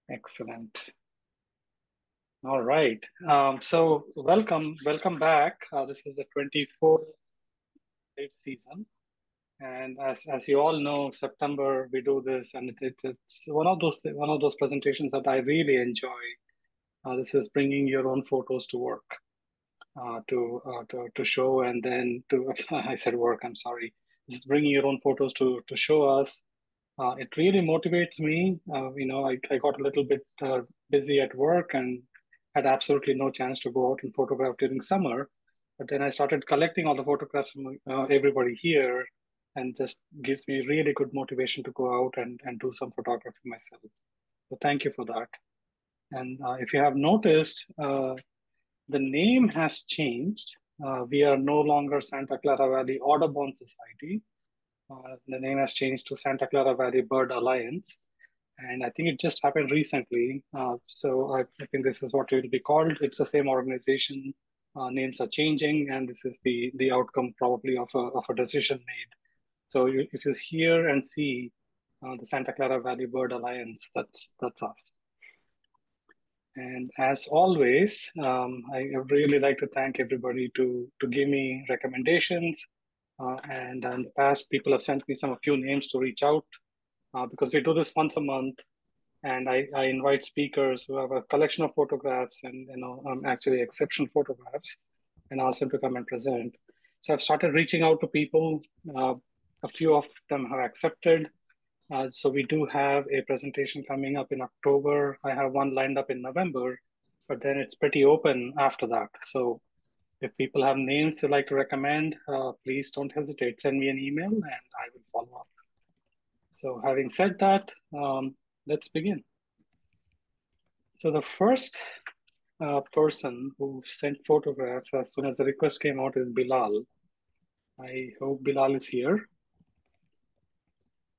Excellent. All right. So welcome back. This is the 24th season, and as you all know, September we do this, and it's one of those presentations that I really enjoy. This is bringing your own photos to work, to show, and then to I said work. I'm sorry. This is bringing your own photos to show us. It really motivates me. I got a little bit busy at work and had absolutely no chance to go out and photograph during summer. But then I started collecting all the photographs from everybody here, and just gives me really good motivation to go out and do some photography myself. So thank you for that. And if you have noticed, the name has changed. We are no longer Santa Clara Valley Audubon Society. The name has changed to Santa Clara Valley Bird Alliance, and I think it just happened recently. So I think this is what it will be called. It's the same organization. Names are changing, and this is the outcome probably of a decision made. So if you hear and see the Santa Clara Valley Bird Alliance, that's us. And as always, I really like to thank everybody to give me recommendations. And in the past, people have sent me a few names to reach out, because we do this once a month, and I invite speakers who have a collection of photographs and actually exceptional photographs, and ask them to come and present. So I've started reaching out to people. A few of them have accepted. So we do have a presentation coming up in October. I have one lined up in November, but then it's pretty open after that. So if people have names they like to recommend, please don't hesitate. Send me an email and I will follow up. So having said that, let's begin. So the first person who sent photographs as soon as the request came out is Bilal. I hope Bilal is here.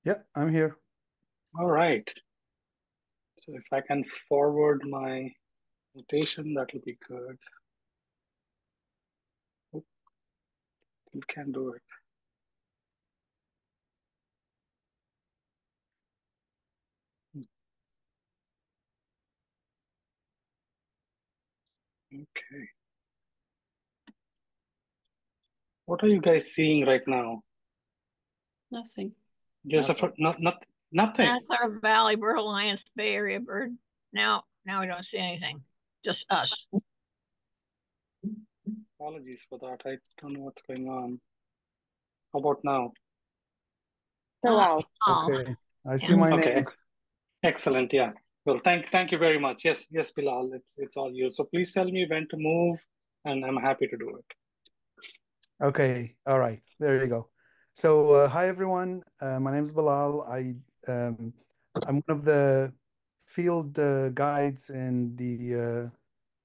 Yeah, I'm here. All right. So if I can forward my notation, that will be good. Oh, you can do it. Okay. What are you guys seeing right now? Nothing. Joseph, nothing. Santa Clara Valley Bird Alliance Bay Area Bird. Now we don't see anything. Just us. Apologies for that. I don't know what's going on. How about now? Wow. Okay, I see my Okay, name. excellent. Yeah. Well, thank you very much. Yes, Bilal, it's all you. So please tell me when to move, and I'm happy to do it. Okay, all right, there you go. So, hi everyone. My name is Bilal. I'm one of the field guides in the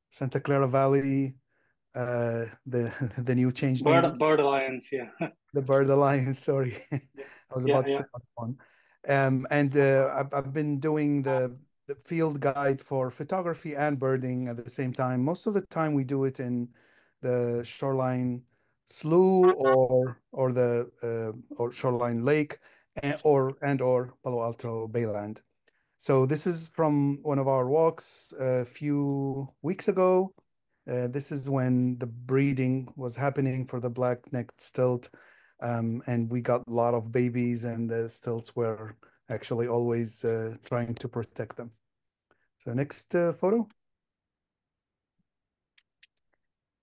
Santa Clara Valley, the new change name, Bird Alliance, yeah. the Bird Alliance. Sorry, I was Yeah, about to say yeah. that one. And I've been doing the field guide for photography and birding at the same time. Most of the time, we do it in the shoreline slough or the or shoreline lake or Palo Alto Bayland. So this is from one of our walks a few weeks ago. This is when the breeding was happening for the black-necked stilt, and we got a lot of babies, and the stilts were actually always trying to protect them. So next photo.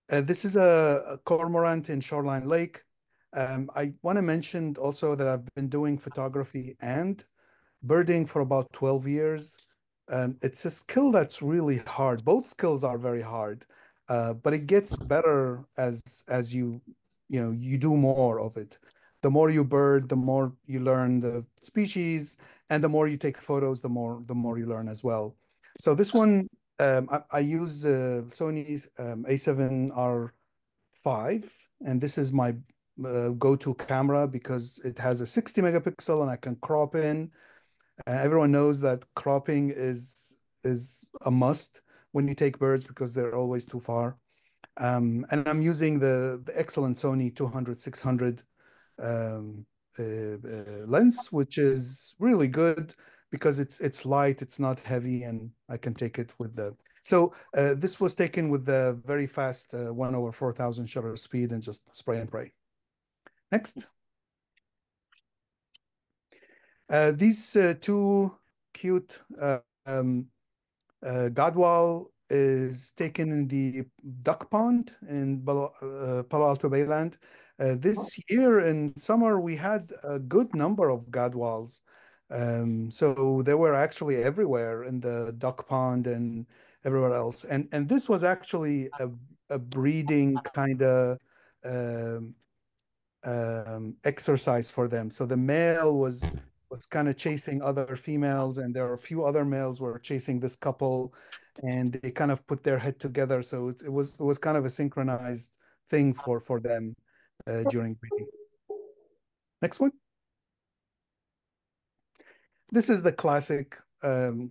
This is a cormorant in Shoreline Lake. I want to mention also that I've been doing photography and birding for about 12 years. It's a skill that's really hard. Both skills are very hard, but it gets better as you do more of it. The more you bird, the more you learn the species, and the more you take photos, the more you learn as well. So this one, I use Sony's A7R5, and this is my go-to camera because it has a 60 megapixel and I can crop in. Everyone knows that cropping is a must when you take birds because they're always too far. And I'm using the excellent Sony 200-600 lens, which is really good. because it's light, it's not heavy, and I can take it with the. So this was taken with the very fast 1/4000 shutter speed and just spray and pray. Next. These two cute Godwall is taken in the duck pond in Palo Alto Bayland. This year in summer, we had a good number of Godwalls. So they were actually everywhere in the duck pond and everywhere else. And this was actually a breeding kind of exercise for them. So the male was kind of chasing other females, and there are a few other males were chasing this couple, and they kind of put their head together. So it was kind of a synchronized thing for them during breeding. Next one. This is the classic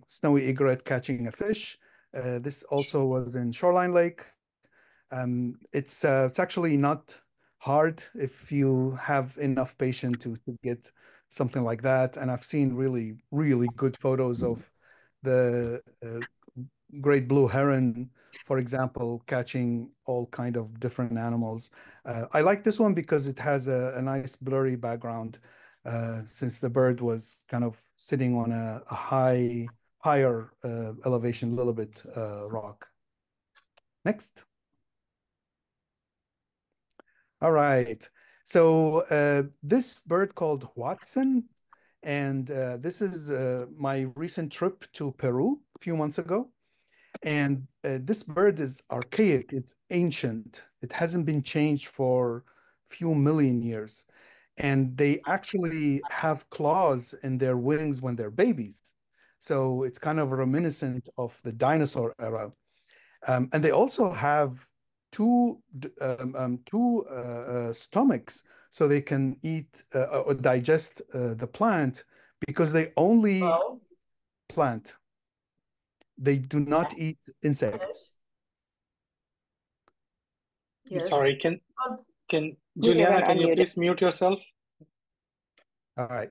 snowy egret catching a fish. This also was in Shoreline Lake. It's actually not hard if you have enough patience to get something like that. And I've seen really, really good photos of the great blue heron, for example, catching all kind of different animals. I like this one because it has a nice blurry background, since the bird was kind of sitting on a higher elevation, a little bit rock. Next. All right. So this bird called Watson, and this is my recent trip to Peru a few months ago. And this bird is archaic, it's ancient. It hasn't been changed for a few million years. And they actually have claws in their wings when they're babies. So it's kind of reminiscent of the dinosaur era. And they also have two stomachs, so they can eat or digest the plant, because they only plant. They do not eat insects. Yes. Sorry, can You Juliana, haven't can you unmuted. please mute yourself? All right.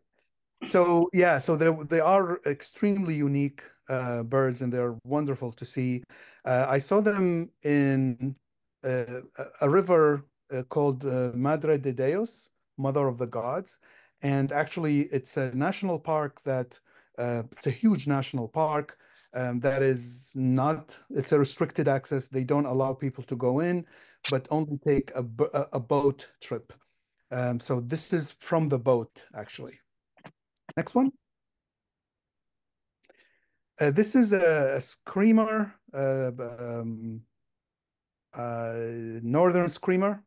So yeah, so they are extremely unique birds, and they're wonderful to see. I saw them in a river called Madre de Dios, Mother of the Gods, and actually it's a national park that it's a huge national park that is not. It's a restricted access. They don't allow people to go in, but only take a boat trip. So this is from the boat, actually. Next one. This is a screamer, northern screamer.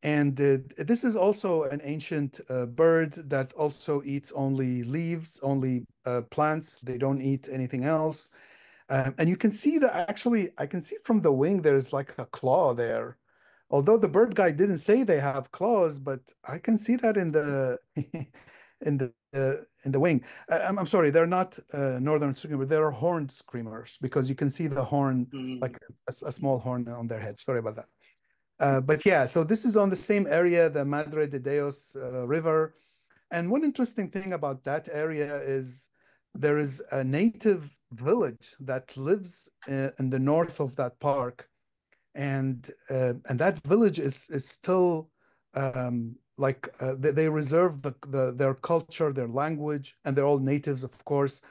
And this is also an ancient bird that also eats only leaves, only plants. They don't eat anything else. And you can see that actually, I can see from the wing, there's like a claw there. Although the bird guy didn't say they have claws, but I can see that in the in the wing. I'm sorry, they're not northern screamer. They're horned screamers, because you can see the horn, like a small horn on their head. Sorry about that. But yeah, so this is on the same area, the Madre de Dios River. And one interesting thing about that area is there is a native village that lives in the north of that park, and that village is still like they reserve their culture, their language, and they're all natives, of course.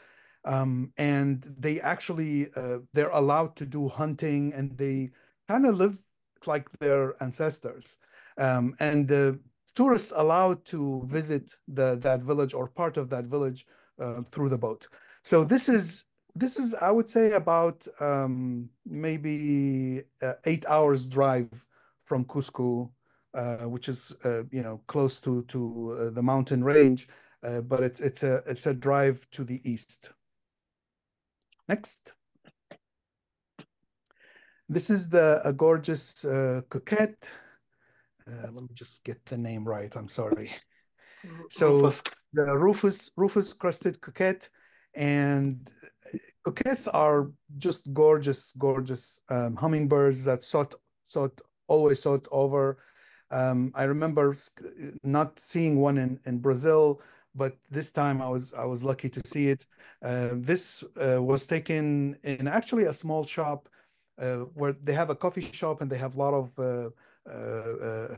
And they actually they're allowed to do hunting, and they kind of live like their ancestors. And tourists allowed to visit that village or part of that village through the boat. So this is I would say about maybe 8 hours drive from Cusco, which is close to the mountain range, but it's a drive to the east. Next. This is a gorgeous coquette. Let me just get the name right. I'm sorry. So Rufus. the Rufus crested coquette, and coquettes are just gorgeous, gorgeous hummingbirds that always sought over. I remember not seeing one in Brazil, but this time I was lucky to see it. This was taken in actually a small shop where they have a coffee shop and they have a lot of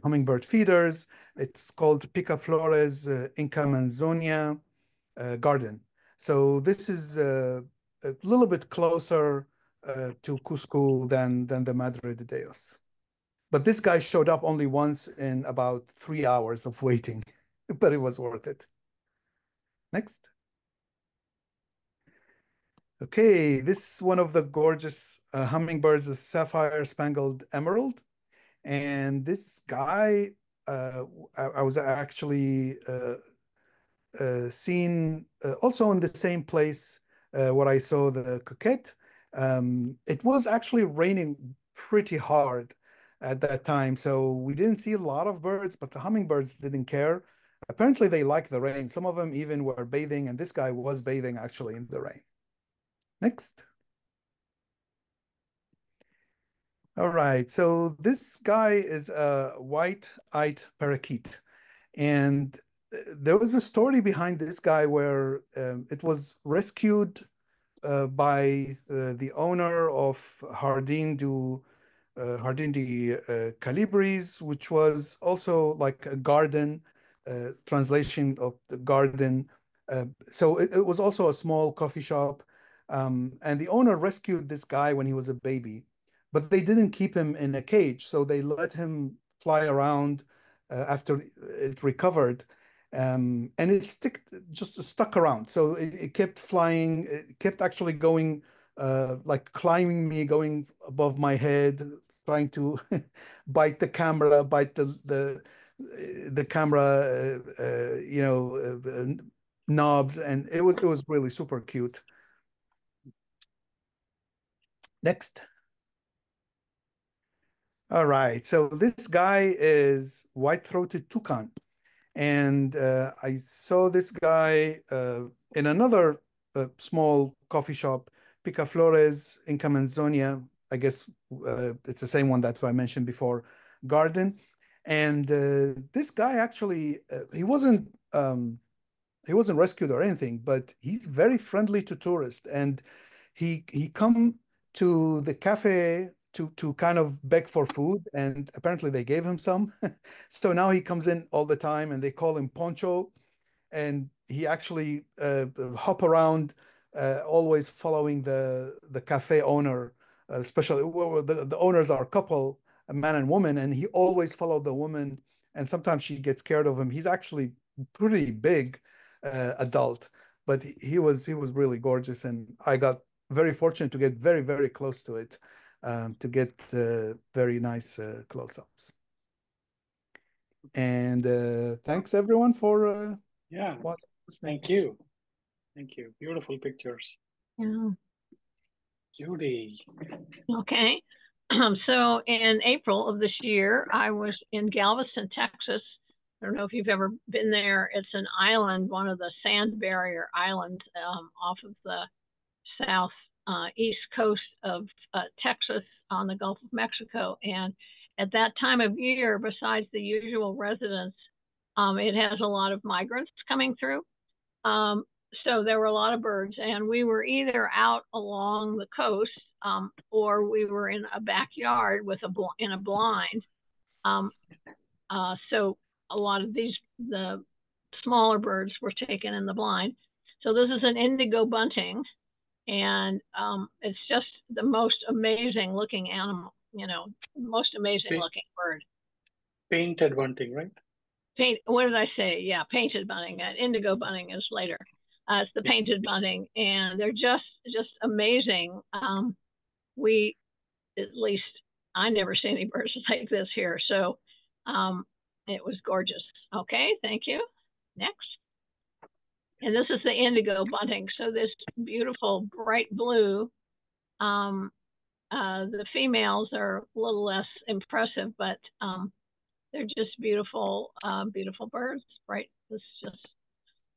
hummingbird feeders. It's called Picaflores Inca Manzonia Garden. So this is a little bit closer to Cusco than the Madre de Dios. But this guy showed up only once in about 3 hours of waiting, but it was worth it. Next. Okay, this is one of the gorgeous hummingbirds, the sapphire spangled emerald. And this guy, I was actually seen also in the same place where I saw the coquette. It was actually raining pretty hard at that time, so we didn't see a lot of birds, but the hummingbirds didn't care. Apparently, they liked the rain. Some of them even were bathing, and this guy was bathing actually in the rain. Next. All right, so this guy is a white-eyed parakeet. And there was a story behind this guy where it was rescued by the owner of Jardin de Calibres, which was also like a garden translation of the garden. So it was also a small coffee shop. And the owner rescued this guy when he was a baby, but they didn't keep him in a cage. So they let him fly around after it recovered. And it just stuck around. So it kept flying. It kept actually going, like climbing me, going above my head, trying to bite the camera, bite the camera, knobs, and it was really super cute. Next. All right. So this guy is white-throated toucan. And I saw this guy in another small coffee shop, Picaflores Inca Manzonia. I guess it's the same one that I mentioned before, garden. And this guy actually, he wasn't rescued or anything, but he's very friendly to tourists, and he come to the cafe to kind of beg for food, and apparently they gave him some. So now he comes in all the time, and they call him Poncho, and he actually hop around, always following the cafe owner, especially well, the owners are a couple, a man and woman, and he always followed the woman, and sometimes she gets scared of him. He's actually pretty big adult, but he was really gorgeous, and I got very fortunate to get very, very close to it, to get very nice close-ups. And thanks everyone for Yeah, watching. thank you. Thank you. Beautiful pictures. Yeah. Judy. Okay. So in April of this year, I was in Galveston, Texas. I don't know if you've ever been there. It's an island, one of the sand barrier islands off of the south east coast of Texas on the Gulf of Mexico. And at that time of year, besides the usual residents, it has a lot of migrants coming through. So there were a lot of birds, and we were either out along the coast or we were in a backyard with in a blind. So a lot of the smaller birds were taken in the blind. So this is an indigo bunting, and it's just the most amazing looking animal, most amazing looking bird. Painted bunting, right? What did I say? Yeah, painted bunting. Indigo bunting is later. It's the painted bunting, and they're just amazing. At least I never see any birds like this here, so it was gorgeous. Okay, thank you. Next. And this is the indigo bunting. So this beautiful bright blue. The females are a little less impressive, but they're just beautiful, beautiful birds. Right?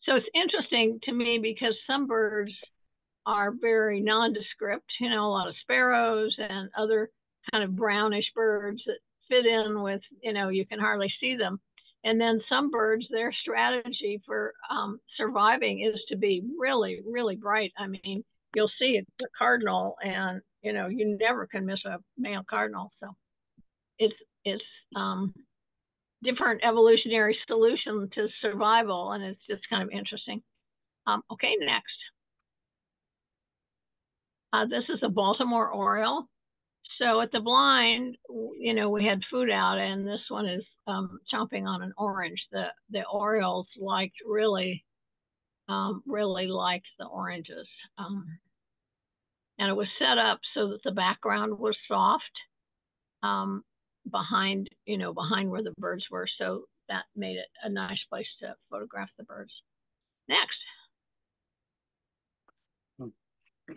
So it's interesting to me because some birds are very nondescript. A lot of sparrows and other kind of brownish birds that fit in with, you can hardly see them. And then some birds, their strategy for surviving is to be really, really bright. I mean, you'll see the cardinal, and you know, you never can miss a male cardinal. So it's different evolutionary solution to survival, and it's just kind of interesting. Okay, next. This is a Baltimore Oriole. So at the blind, you know, we had food out, and this one is chomping on an orange. The Orioles really liked the oranges. And it was set up so that the background was soft behind where the birds were. So that made it a nice place to photograph the birds. Next.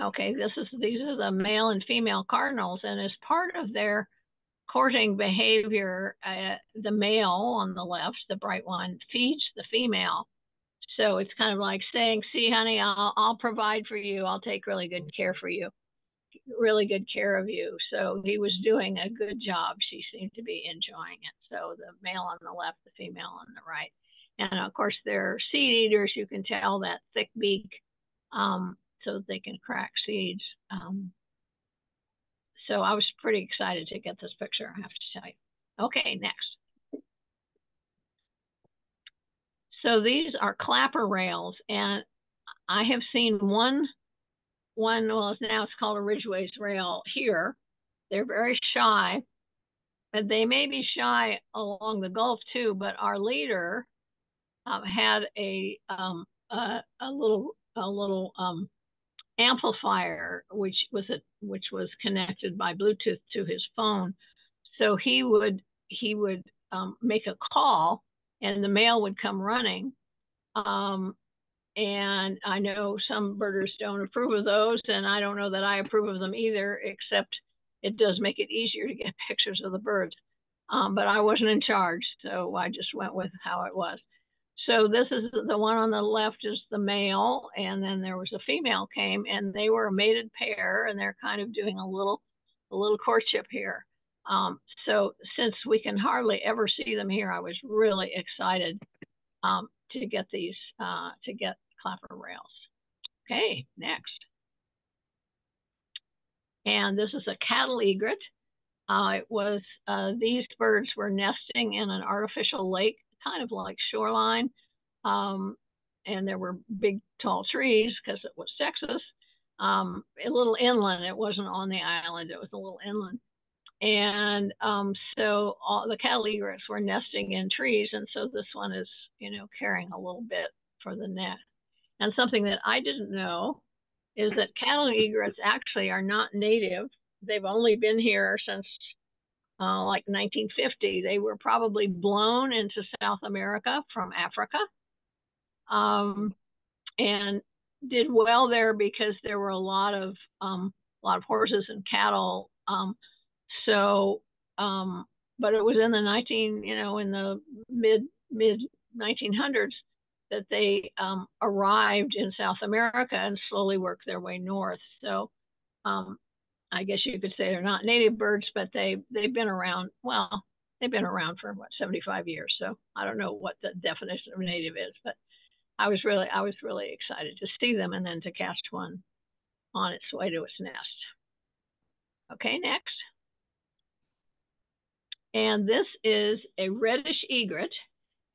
Okay, these are the male and female cardinals, and as part of their courting behavior, the male on the left, the bright one, feeds the female. So it's kind of like saying, "See, honey, I'll provide for you. I'll take really good care of you." So he was doing a good job. She seemed to be enjoying it. So the male on the left, the female on the right, and of course they're seed eaters. You can tell that thick beak. So that they can crack seeds. So I was pretty excited to get this picture, I have to tell you. Okay, next. So these are clapper rails, and I have seen one, well, now it's called a Ridgway's rail here. They're very shy, but they may be shy along the Gulf too, but our leader had a little amplifier which was connected by Bluetooth to his phone. So he would make a call, and the male would come running. And I know some birders don't approve of those, and I don't know that I approve of them either, except it does make it easier to get pictures of the birds. But I wasn't in charge, so I just went with how it was. So this is the one on the left is the male, and then there was a female came, and they were a mated pair, and they're kind of doing a little courtship here. So since we can hardly ever see them here, I was really excited to get these, to get clapper rails. Okay, next. And this is a cattle egret. It was, these birds were nesting in an artificial lake, kind of like shoreline. And there were big tall trees because it was Texas. A little inland, it wasn't on the island, it was a little inland. And so all the cattle egrets were nesting in trees, and so this one is, you know, carrying a little bit for the nest. And something that I didn't know is that cattle egrets actually are not native. They've only been here since like 1950. They were probably blown into South America from Africa, and did well there because there were a lot of horses and cattle. But it was in the in the mid 1900s that they arrived in South America and slowly worked their way north. So I guess you could say they're not native birds, but they've been around. Well, they've been around for 75 years. So I don't know what the definition of native is, but I was really excited to see them and then to catch one on its way to its nest. Okay, next. And this is a reddish egret,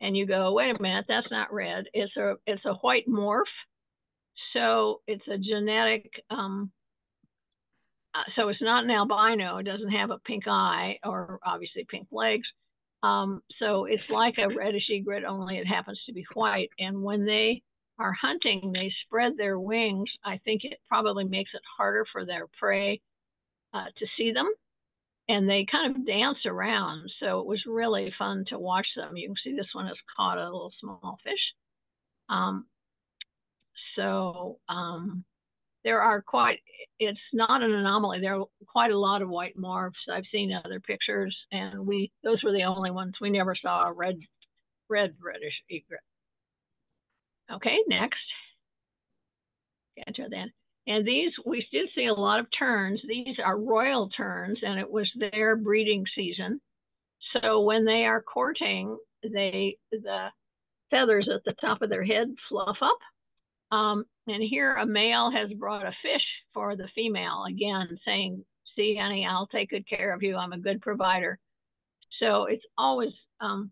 and you go, wait a minute, that's not red. It's a white morph. So it's a genetic. So it's not an albino. It doesn't have a pink eye or obviously pink legs. So it's like a reddish egret, only it happens to be white. And when they are hunting, they spread their wings. I think it probably makes it harder for their prey to see them. And they kind of dance around. So it was really fun to watch them. You can see this one has caught a little small fish. There are it's not an anomaly. There are quite a lot of white morphs. I've seen other pictures, and those were the only ones. We never saw a reddish egret. Okay, next. Enter then. And these, we did see a lot of terns. These are royal terns, and it was their breeding season. So when they are courting, the feathers at the top of their head fluff up. And here a male has brought a fish for the female, again saying, see, honey, I'll take good care of you. I'm a good provider. So it's always, so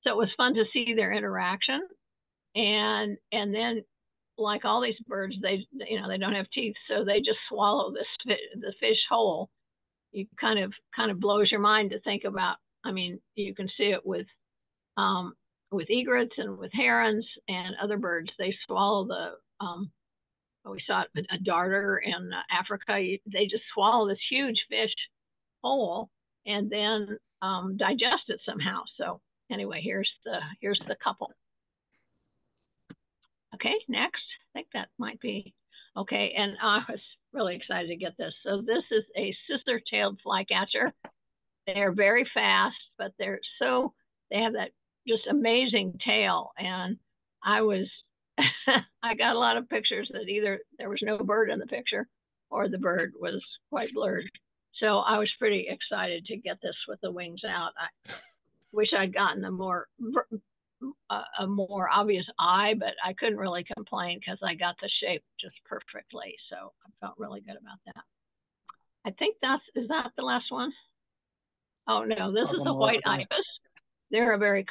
it was fun to see their interaction. And then, like all these birds, they don't have teeth, so they just swallow the fish whole. You kind of blows your mind to think about. I mean, you can see it with egrets and with herons and other birds. They swallow we saw it, a darter in Africa. They just swallow this huge fish whole and then digest it somehow. So anyway, here's the couple. Okay, next. I think that might be okay. And I was really excited to get this. So this is a scissor-tailed flycatcher. They're very fast, but they have that just amazing tail. And I got a lot of pictures that either there was no bird in the picture or the bird was quite blurred. So I was pretty excited to get this with the wings out. I wish I'd gotten a more obvious eye, but I couldn't really complain because I got the shape just perfectly. So I felt really good about that. I think is that the last one? Oh no, this is a white ibis. They're a very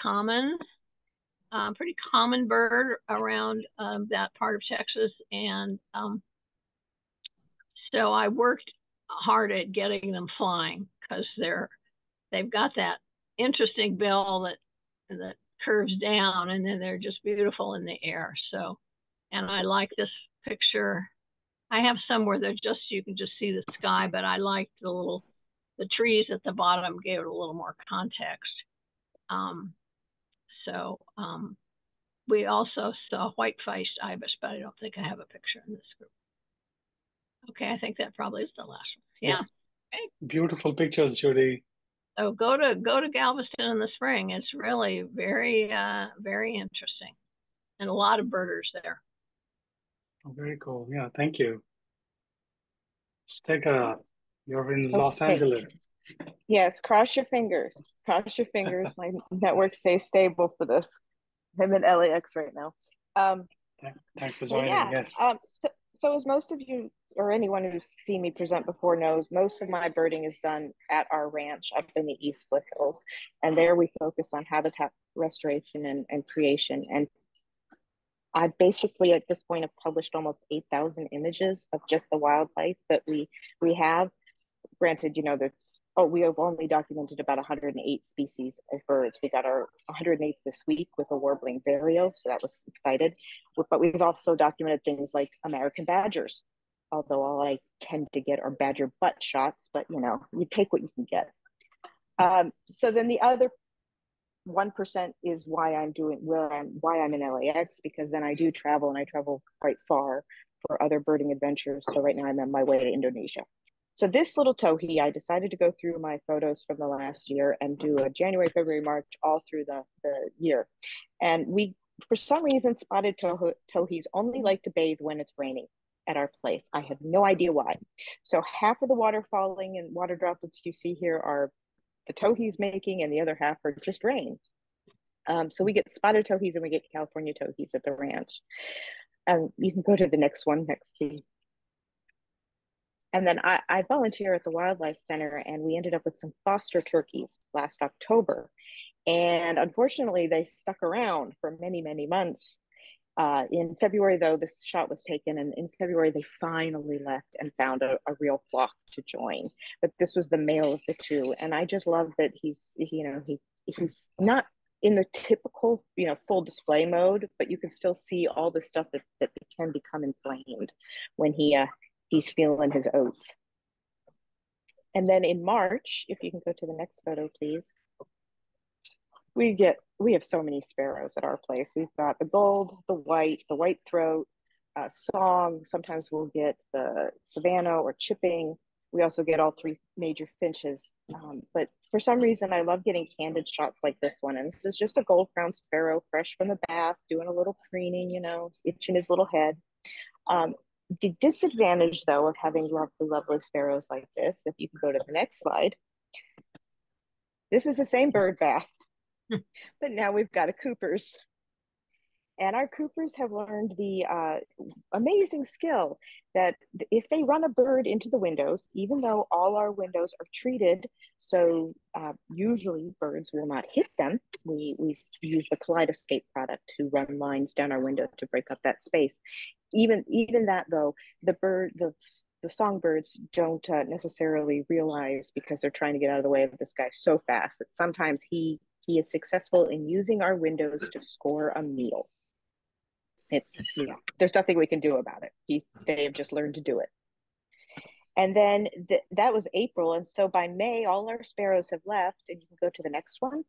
pretty common bird around that part of Texas. And so I worked hard at getting them flying because they've got that interesting bill that curves down, and then they're just beautiful in the air. So, and I like this picture. I have some where you can just see the sky, but I liked the trees at the bottom gave it a little more context. We also saw white-faced ibis, but I don't think I have a picture in this group. Okay, I think that probably is the last one. Yeah. Okay. Beautiful pictures, Judy. So go to Galveston in the spring. It's really very, very interesting, and a lot of birders there. Oh, very cool. Yeah, thank you. Stega, you're in Los Angeles. Yes, cross your fingers. Cross your fingers. My network stays stable for this. I'm in LAX right now. Thanks for joining. Yeah. Yes. So as most of you or anyone who's seen me present before knows, most of my birding is done at our ranch up in the East Foothills. And there we focus on habitat restoration and creation. And I basically at this point have published almost 8,000 images of just the wildlife that we have. Granted, we have only documented about 108 species of birds. We got our 108th this week with a warbling vireo, so that was excited. But we've also documented things like American badgers, although all I tend to get are badger butt shots, but you take what you can get. So then the other 1% is why I'm in LAX, because then I do travel, and I travel quite far for other birding adventures. So right now I'm on my way to Indonesia. So this little towhee, I decided to go through my photos from the last year and do a January, February, March, all through the year. And for some reason, spotted towhees only like to bathe when it's raining at our place. I have no idea why. So half of the water falling and water droplets you see here are the towhees making, and the other half are just rain. So we get spotted towhees and we get California towhees at the ranch. You can go to the next one, please. And then I volunteer at the Wildlife Center, and we ended up with some foster turkeys last October. And unfortunately, they stuck around for many, many months. In February, though, this shot was taken, and in February, they finally left and found a real flock to join. But this was the male of the two. And I just love that he's not in the typical, full display mode, but you can still see all the stuff that can become inflamed when he's feeling his oats. And then in March, if you can go to the next photo, please. We have so many sparrows at our place. We've got the gold, the white throat, song. Sometimes we'll get the Savannah or chipping. We also get all three major finches. But for some reason, I love getting candid shots like this one. And this is just a gold-crowned sparrow, fresh from the bath, doing a little preening, itching his little head. The disadvantage, though, of having lovely, lovely sparrows like this, if you can go to the next slide, this is the same bird bath But now we've got a Cooper's. And our Coopers have learned the amazing skill that if they run a bird into the windows, even though all our windows are treated, so usually birds will not hit them. We use the Kaleidoscape product to run lines down our window to break up that space. Even that though, the songbirds don't necessarily realize, because they're trying to get out of the way of this guy so fast, that sometimes he is successful in using our windows to score a meal. It's, you know, there's nothing we can do about it. They have just learned to do it. And then that was April. And so by May, all our sparrows have left, and you can go to the next one.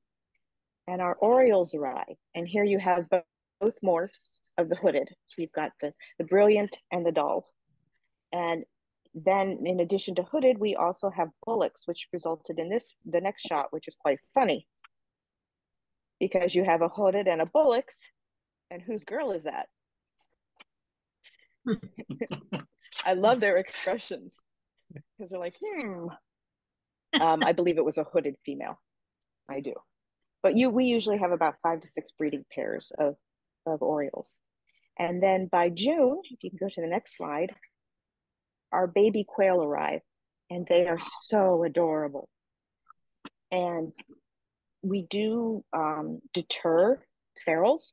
And our orioles arrive. And here you have both morphs of the hooded. So you've got the brilliant and the dull. And then in addition to hooded, we also have bullocks, which resulted in the next shot, which is quite funny. Because you have a hooded and a bullocks. And whose girl is that? I love their expressions because they're like, I believe it was a hooded female. I do. But we usually have about 5 to 6 breeding pairs of orioles. And then by June, if you can go to the next slide, our baby quail arrive, and they are so adorable. And we do deter ferals.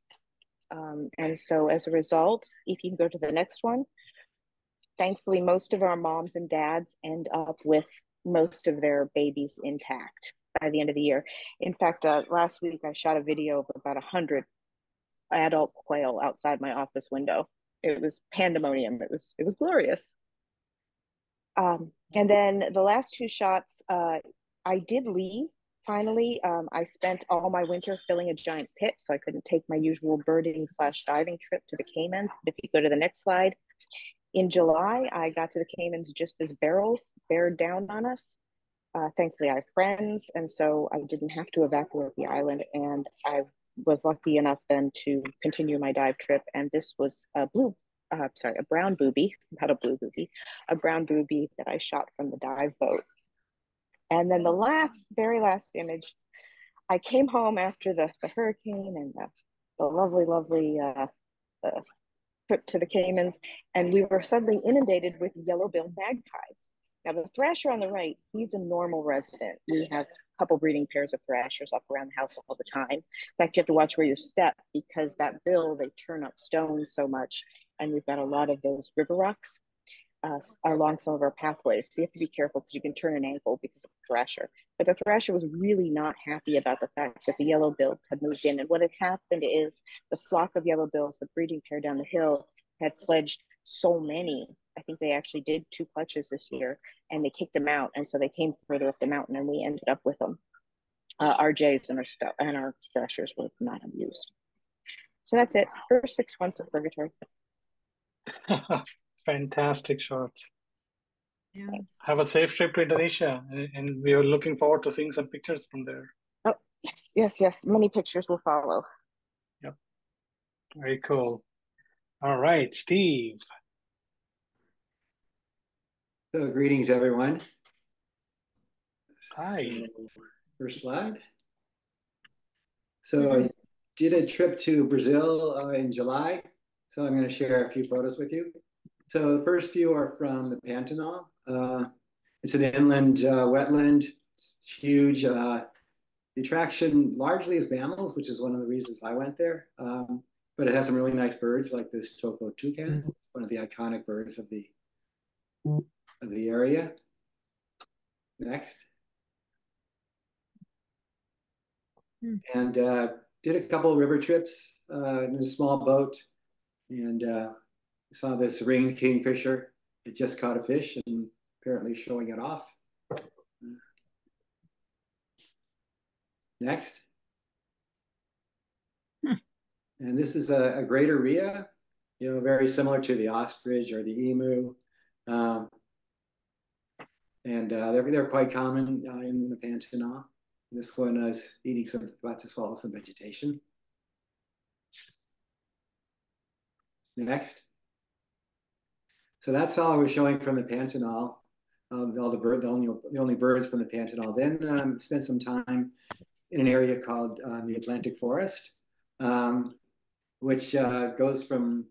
And so as a result, if you can go to the next one, thankfully, most of our moms and dads end up with most of their babies intact by the end of the year. In fact, last week I shot a video of about 100 adult quail outside my office window. It was pandemonium. It was glorious. And then the last 2 shots, I did leave. Finally, I spent all my winter filling a giant pit, so I couldn't take my usual birding/diving trip to the Caymans. If you go to the next slide, in July, I got to the Caymans just as bear down on us. Thankfully, I have friends, and so I didn't have to evacuate the island. And I was lucky enough then to continue my dive trip. And this was a brown booby, not a blue booby, a brown booby that I shot from the dive boat. And then the very last image, I came home after the hurricane and the lovely trip to the Caymans, and we were suddenly inundated with yellow-billed magpies. Now, the thrasher on the right, he's a normal resident. We have a couple breeding pairs of thrashers up around the house all the time. In fact, you have to watch where you step, because that bill, they turn up stones so much, and we've got a lot of those river rocks along some of our pathways. So you have to be careful, because you can turn an ankle because of the thrasher. But the thrasher was really not happy about the fact that the yellow-billed had moved in. And what had happened is the flock of yellow-bills, the breeding pair down the hill, had fledged so many. I think they actually did 2 clutches this year, and they kicked them out. And so they came further up the mountain, and we ended up with them. Our jays and our thrashers were not amused. So that's it. First 6 months of purgatory. Fantastic shots. Yeah. Have a safe trip to Indonesia, and we are looking forward to seeing some pictures from there. Oh, yes. Many pictures will follow. Yep. Very cool. All right, Steve. So, greetings, everyone. Hi. So, first slide. So I did a trip to Brazil in July. So I'm going to share a few photos with you. So the first few are from the Pantanal. It's an inland wetland. It's huge. The attraction largely is mammals, which is one of the reasons I went there. But it has some really nice birds like this Toko toucan, one of the iconic birds of the area. Next. And did a couple of river trips in a small boat, and saw this ringed kingfisher. It just caught a fish and apparently showing it off. Next. And this is a greater rhea, very similar to the ostrich or the emu. And they're quite common in the Pantanal. This one is about to swallow some vegetation. Next. So that's all I was showing from the Pantanal. The only birds from the Pantanal. Then spent some time in an area called the Atlantic Forest, which goes from,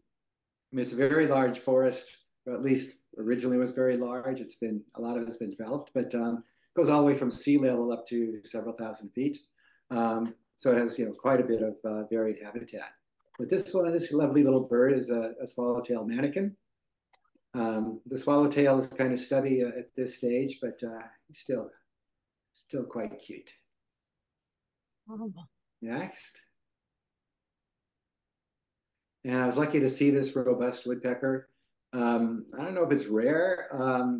I mean, it's a very large forest, or at least originally was very large. It's been, a lot of it's been developed, but goes all the way from sea level up to several thousand feet. So it has, quite a bit of varied habitat. But this one, this lovely little bird is a swallowtail manakin. The swallowtail is kind of stubby at this stage, but still quite cute. Next. And I was lucky to see this robust woodpecker. I don't know if it's rare,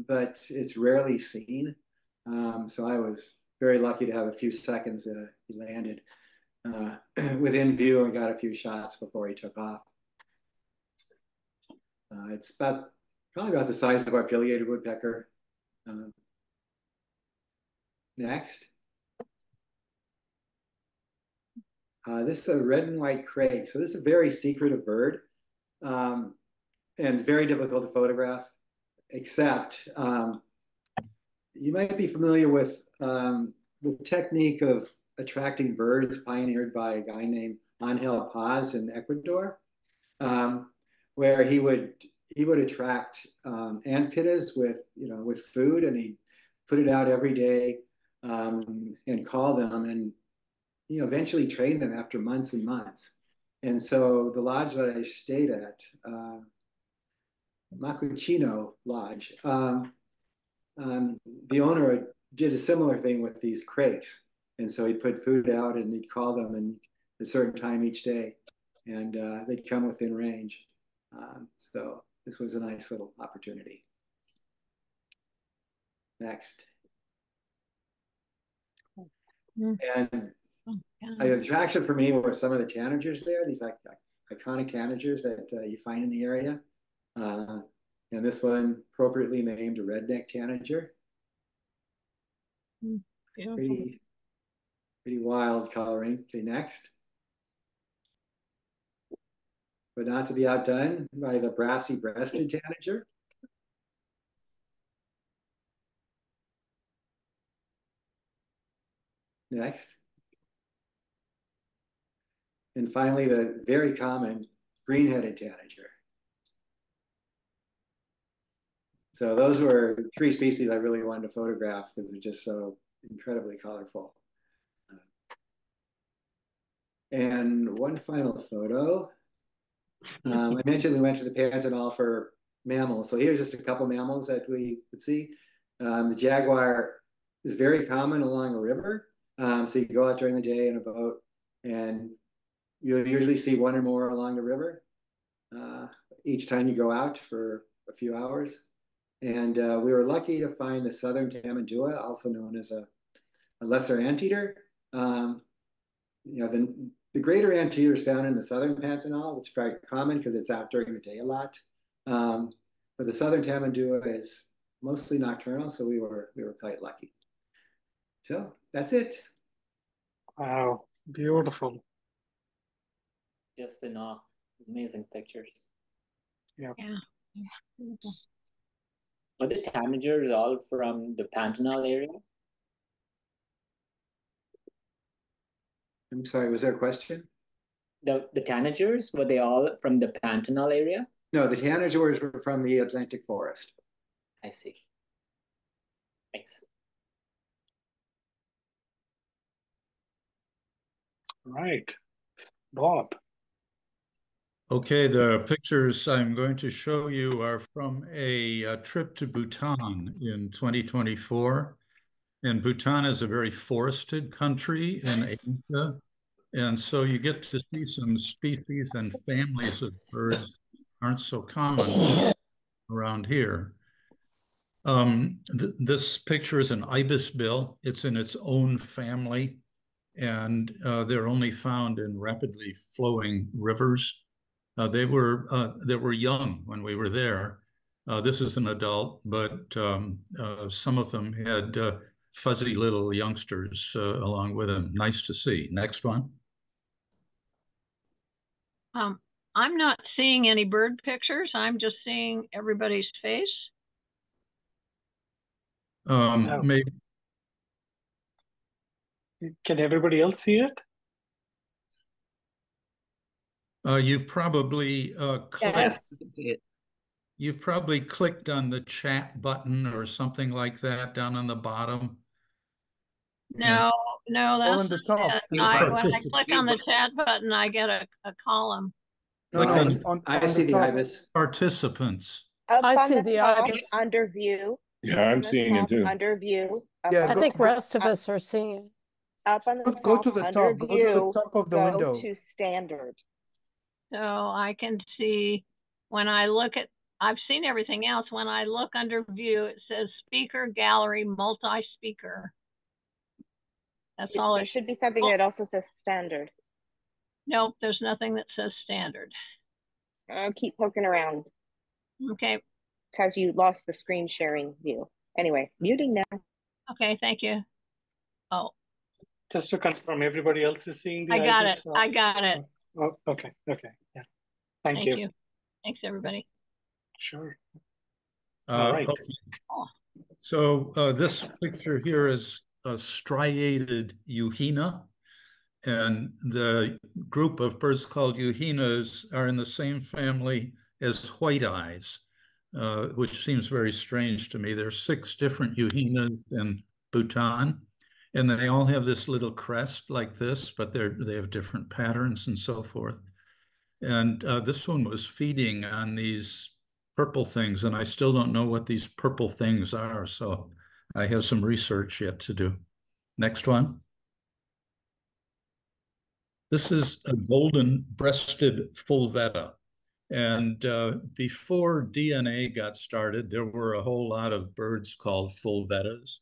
but it's rarely seen. So I was very lucky to have a few seconds he landed within view and got a few shots before he took off. It's probably about the size of our pileated woodpecker. Next. This is a red and white crake. So this is a very secretive bird and very difficult to photograph, except you might be familiar with the technique of attracting birds pioneered by a guy named Angel Paz in Ecuador, where he would attract ant pittas with food, and he'd put it out every day and call them, and eventually train them after months and months. And so the lodge that I stayed at, Macuchino Lodge, the owner did a similar thing with these crakes. And so he'd put food out and he'd call them at a certain time each day, and they'd come within range. So this was a nice little opportunity. Next. And an attraction for me were some of the tanagers there, these iconic tanagers that you find in the area. And this one appropriately named a redneck tanager. Pretty wild coloring. Okay, next. But not to be outdone by the brassy breasted tanager. Next. And finally, the very common green-headed tanager. So those were three species I really wanted to photograph because they're just so incredibly colorful. And one final photo. I mentioned we went to the Pantanal for mammals. So here's just a couple mammals that we could see. The jaguar is very common along a river. So you go out during the day in a boat, and you'll usually see one or more along the river each time you go out for a few hours. And we were lucky to find the southern tamandua, also known as a lesser anteater. The greater anteater is found in the southern Pantanal, which is very common because it's out during the day a lot. But the southern tamandua is mostly nocturnal, so we were quite lucky. So that's it. Wow, beautiful. Just amazing pictures. Yeah. Are the tanagers all from the Pantanal area? I'm sorry, was there a question? The tanagers, were they all from the Pantanal area? No, the tanagers were from the Atlantic Forest. I see. Thanks. Right. Bob. Okay, the pictures I'm going to show you are from a trip to Bhutan in 2024. And Bhutan is a very forested country in Asia. And so you get to see some species and families of birds aren't so common around here. This picture is an ibisbill. It's in its own family, and they're only found in rapidly flowing rivers. They were young when we were there. This is an adult, but some of them had fuzzy little youngsters along with them. Nice to see. Next one. I'm not seeing any bird pictures. I'm just seeing everybody's face. Maybe Can everybody else see it? You've probably Yes. You can see it. you've probably clicked on the chat button or something like that down on the bottom. No, no, Oh, that's in the not top, it. in the top. When I click on the chat button, I get a column. No, Like no, I on see the the top. ibis. participants. Up I on see the the top, ibis. under view. Yeah, Up I'm on the seeing it top, too. under view. Up Yeah, on I the think top, rest of up, us are seeing it. up on the Go top, to the under top. Go to the view, top of the go window. to standard. So I can see when I look at, I've seen everything else. When I look under view, it says speaker gallery, multi-speaker. That's all There it, should be something that also says standard. nope, there's nothing that says standard. Keep poking around Okay, because you lost the screen sharing view. Anyway, muting now. okay, thank you. Oh, Just to confirm, everybody else is seeing the I got it. ibis? I got it. Oh, okay. Yeah. Thank Thank you. you. Thanks, everybody. Sure. All right. Okay. So this picture here is a striated euhena, and the group of birds called euhenas are in the same family as white eyes, which seems very strange to me. There's 6 different euhenas in Bhutan, and they all have this little crest like this, but they have different patterns and so forth. And this one was feeding on these purple things, and I still don't know what these purple things are. So I have some research yet to do. Next one. This is a golden-breasted fulvetta. And before DNA got started, there were a whole lot of birds called fulvettas.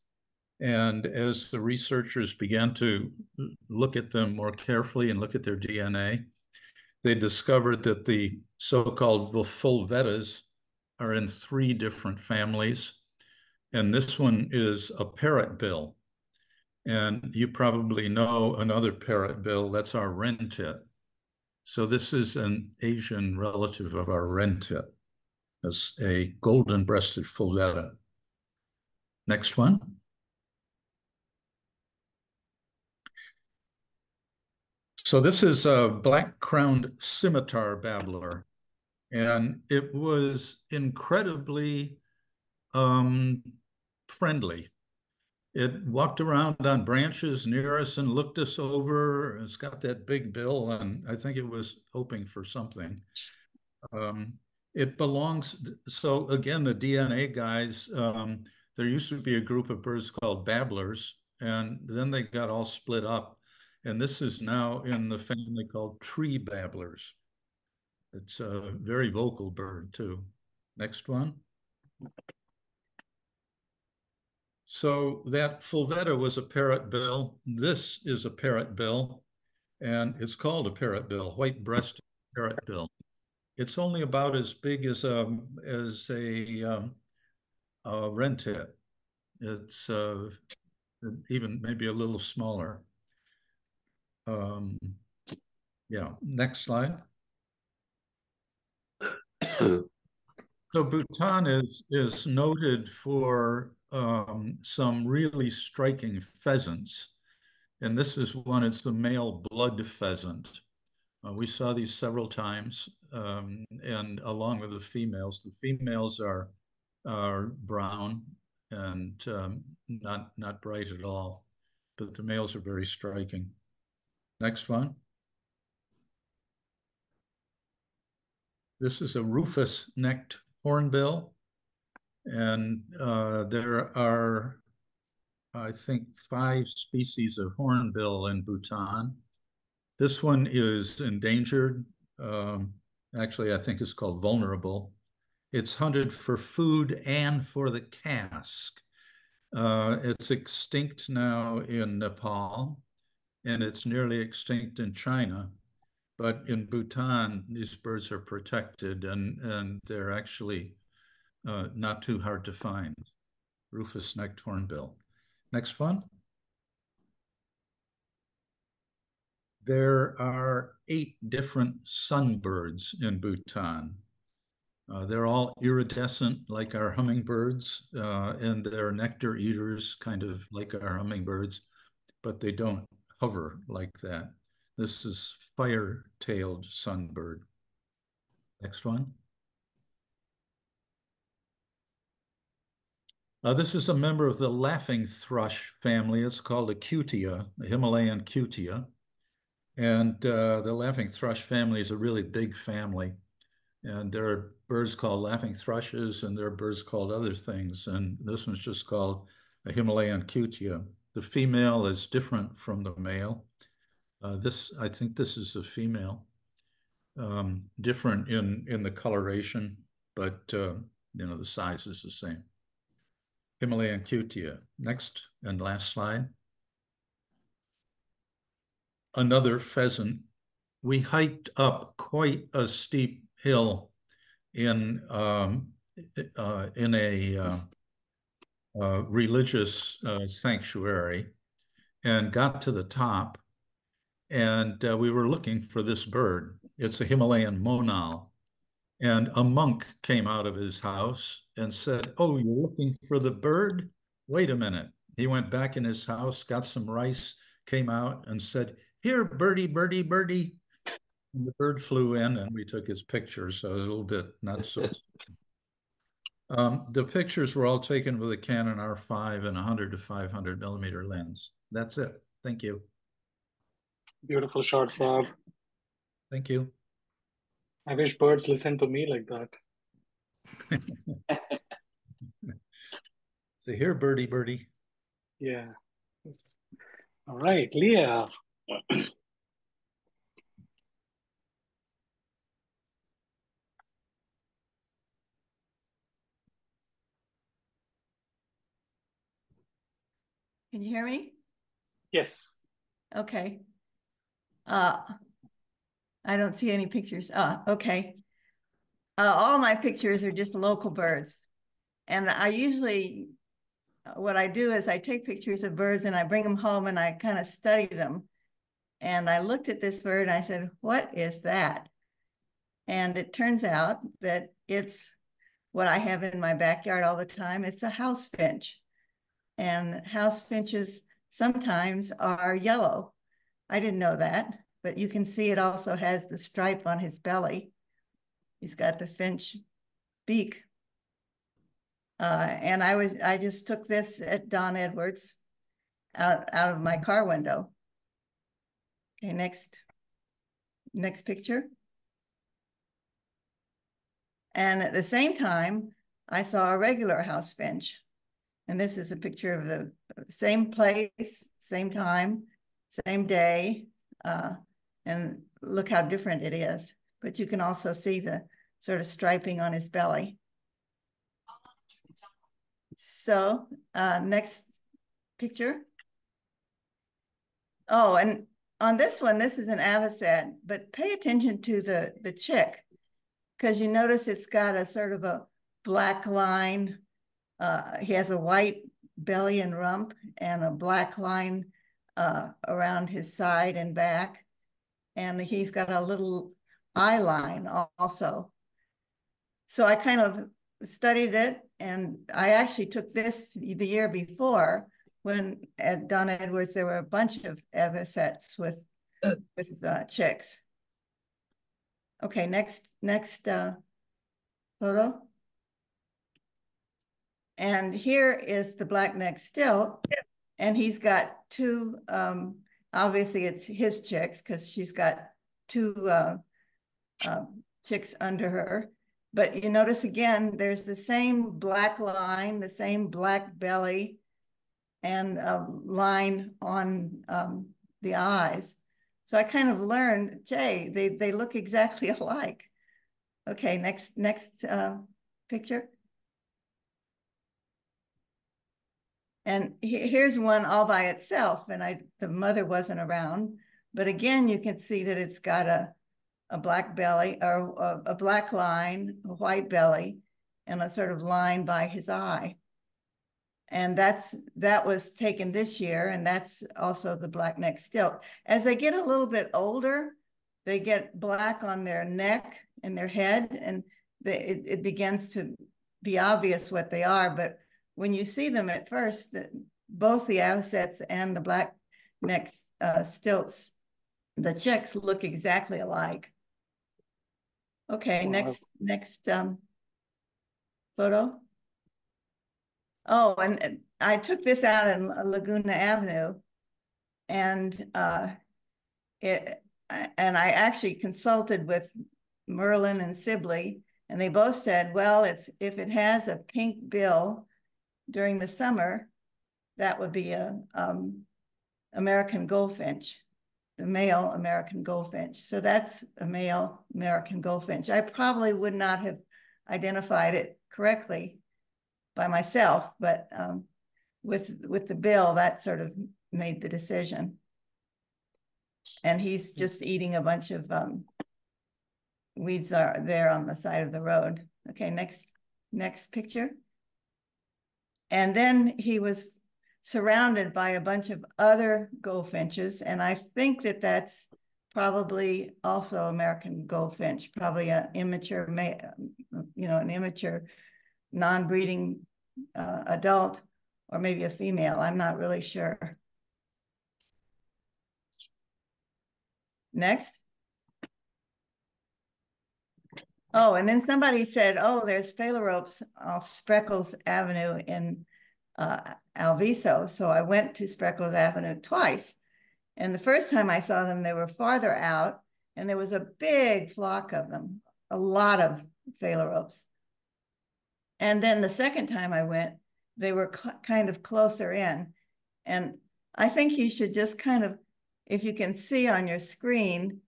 And as the researchers began to look at them more carefully and look at their DNA, they discovered that the so-called fulvettas are in 3 different families. And this one is a parrotbill. And you probably know another parrotbill, that's our wren tit. So this is an Asian relative of our wren tit. It's a golden-breasted fulvetta. Next one. So this is a black-crowned scimitar babbler, and it was incredibly friendly. It walked around on branches near us and looked us over. It's got that big bill, and I think it was hoping for something. It belongs, so again, the DNA guys, there used to be a group of birds called babblers, and then they got all split up. And this is now in the family called tree babblers. It's a very vocal bird too. Next one. So that fulvetta was a parrotbill. This is a parrotbill, and it's called a parrotbill, white-breasted parrotbill. It's only about as big as a wren tit. It's even maybe a little smaller. Yeah, next slide. So Bhutan is noted for some really striking pheasants. And this is one, it's the male blood pheasant. We saw these several times, and along with the females are brown and not bright at all, but the males are very striking. Next one. This is a rufous-necked hornbill, and there are, I think, 5 species of hornbill in Bhutan. This one is endangered. Actually, I think it's called vulnerable. It's hunted for food and for the casque. It's extinct now in Nepal, and it's nearly extinct in China. But in Bhutan, these birds are protected, and they're actually not too hard to find. Rufous-necked hornbill. Next one. There are 8 different sunbirds in Bhutan. They're all iridescent like our hummingbirds, and they're nectar eaters, kind of like our hummingbirds. but they don't hover like that. This is fire-tailed sunbird. Next one. This is a member of the laughing thrush family. It's called a cutia, a Himalayan cutia. And the laughing thrush family is a really big family. And there are birds called laughing thrushes, and there are birds called other things. And this one's just called a Himalayan cutia. The female is different from the male. I think this is a female, different in the coloration, but the size is the same. Himalayan cutia. Next and last slide. Another pheasant. We hiked up quite a steep hill in a religious sanctuary, and got to the top, and we were looking for this bird. It's a Himalayan monal. And a monk came out of his house and said, "Oh, you're looking for the bird? Wait a minute." He went back in his house, got some rice, came out and said, "Here, birdie, birdie, birdie." And the bird flew in and we took his picture. So it was a little bit not so. The pictures were all taken with a Canon R5 and 100 to 500 millimeter lens. That's it. Thank you. Beautiful shots, Bob. Thank you. I wish birds listened to me like that. So here, birdie, birdie. Yeah. All right, Leah. Can you hear me? Yes. Okay. I don't see any pictures. Okay. All my pictures are just local birds. And I usually, what I do is I take pictures of birds and I bring them home and I kind of study them. And I looked at this bird and I said, "What is that?" And it turns out that it's what I have in my backyard all the time. It's a house finch. And house finches sometimes are yellow. I didn't know that, but you can see it also has the stripe on his belly. He's got the finch beak. And I just took this at Don Edwards out of my car window. Okay, next picture. And at the same time, I saw a regular house finch. And this is a picture of the same place, same time, same day. And look how different it is. But you can also see the sort of striping on his belly. So next picture. Oh, and on this one, this is an avocet, but pay attention to the chick, because you notice it's got a sort of a black line. He has a white belly and rump and a black line around his side and back. And he's got a little eye line also. So I kind of studied it, and I actually took this the year before when at Don Edwards there were a bunch of avocets with chicks. Okay, next photo. And here is the black-necked stilt, and he's got two, obviously it's his chicks because she's got two chicks under her. But you notice again, there's the same black line, the same black belly, and a line on the eyes. So I kind of learned, Jay, they look exactly alike. Okay, next picture. And here's one all by itself, and the mother wasn't around. But again, you can see that it's got a black belly, or a black line, a white belly, and a sort of line by his eye. And that was taken this year, and that's also the black-necked stilt. As they get a little bit older, they get black on their neck and their head, and it begins to be obvious what they are. But when you see them at first, both the avocets and the next stilts. The chicks look exactly alike. Okay, Wow. next photo. Oh, and I took this out in Laguna Avenue, and I actually consulted with Merlin and Sibley, and they both said, well, if it has a pink bill during the summer, that would be a American goldfinch, the male American goldfinch. So that's a male American goldfinch. I probably would not have identified it correctly by myself, but with the bill, that sort of made the decision. And he's just eating a bunch of weeds are there on the side of the road. Okay, next picture. And then he was surrounded by a bunch of other goldfinches, and I think that that's probably also American goldfinch, probably an immature, an immature non-breeding adult, or maybe a female. I'm not really sure. Next. Oh, and then somebody said, oh, there's phalaropes off Spreckles Avenue in Alviso. So I went to Spreckles Avenue twice. And the first time I saw them, they were farther out, and there was a big flock of them, a lot of phalaropes. And then the second time I went, they were kind of closer in. And I think you should just kind of, if you can see on your screen,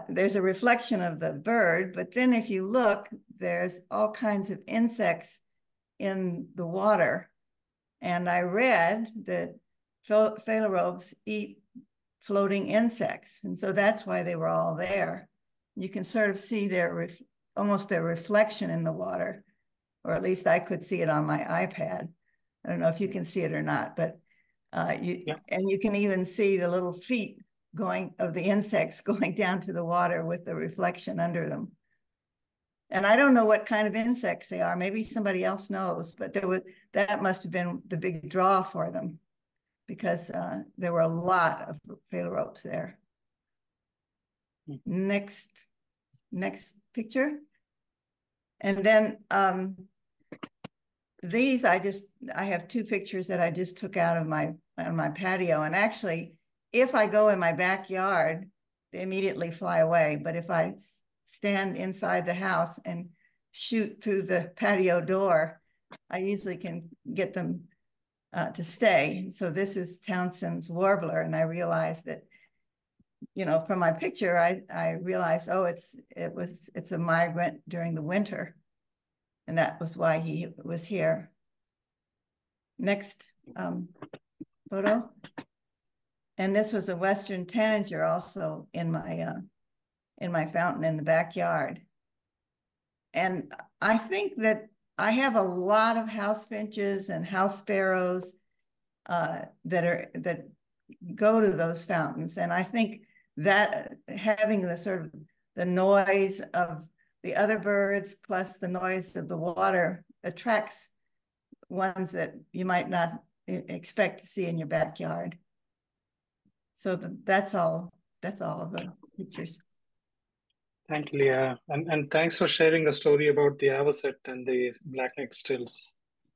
there's a reflection of the bird, but then if you look, there's all kinds of insects in the water. And I read that phalaropes eat floating insects. And so that's why they were all there. You can sort of see almost their reflection in the water, or at least I could see it on my iPad. I don't know if you can see it or not, but and you can even see the little feet of the insects going down to the water with the reflection under them. And I don't know what kind of insects they are. Maybe somebody else knows, but that must have been the big draw for them, because there were a lot of phalaropes there. Next picture. And then these, I have two pictures that I just took out of my patio. And actually, if I go in my backyard, they immediately fly away. But if I stand inside the house and shoot through the patio door, I usually can get them to stay. So this is Townsend's warbler, and I realized that, from my picture, I realized, oh, it's a migrant during the winter, and that was why he was here. Next photo. And this was a Western tanager also in my fountain in the backyard. And I think that I have a lot of house finches and house sparrows that go to those fountains. And I think that having the sort of the noise of the other birds plus the noise of the water attracts ones that you might not expect to see in your backyard. So that's all of the pictures. Thank you, Leah. And thanks for sharing the story about the avocet and the blackneck stills.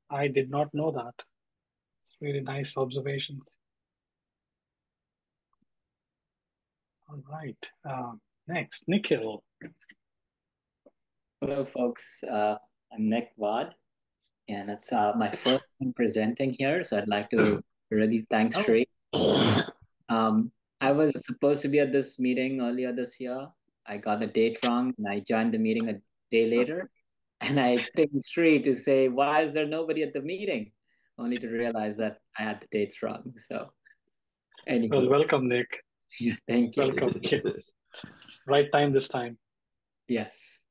I did not know that. It's really nice observations. All right. Next, Nikhil. Hello, folks. I'm Nick Wad, and it's my first time presenting here, so I'd like to really thank Sri. I was supposed to be at this meeting earlier this year. I got the date wrong, and I joined the meeting a day later. And I pinged Sri to say, why is there nobody at the meeting? Only to realize that I had the dates wrong. So, anyway. Well, welcome, Nick. Yeah, thank you. Welcome. Right time this time. Yes.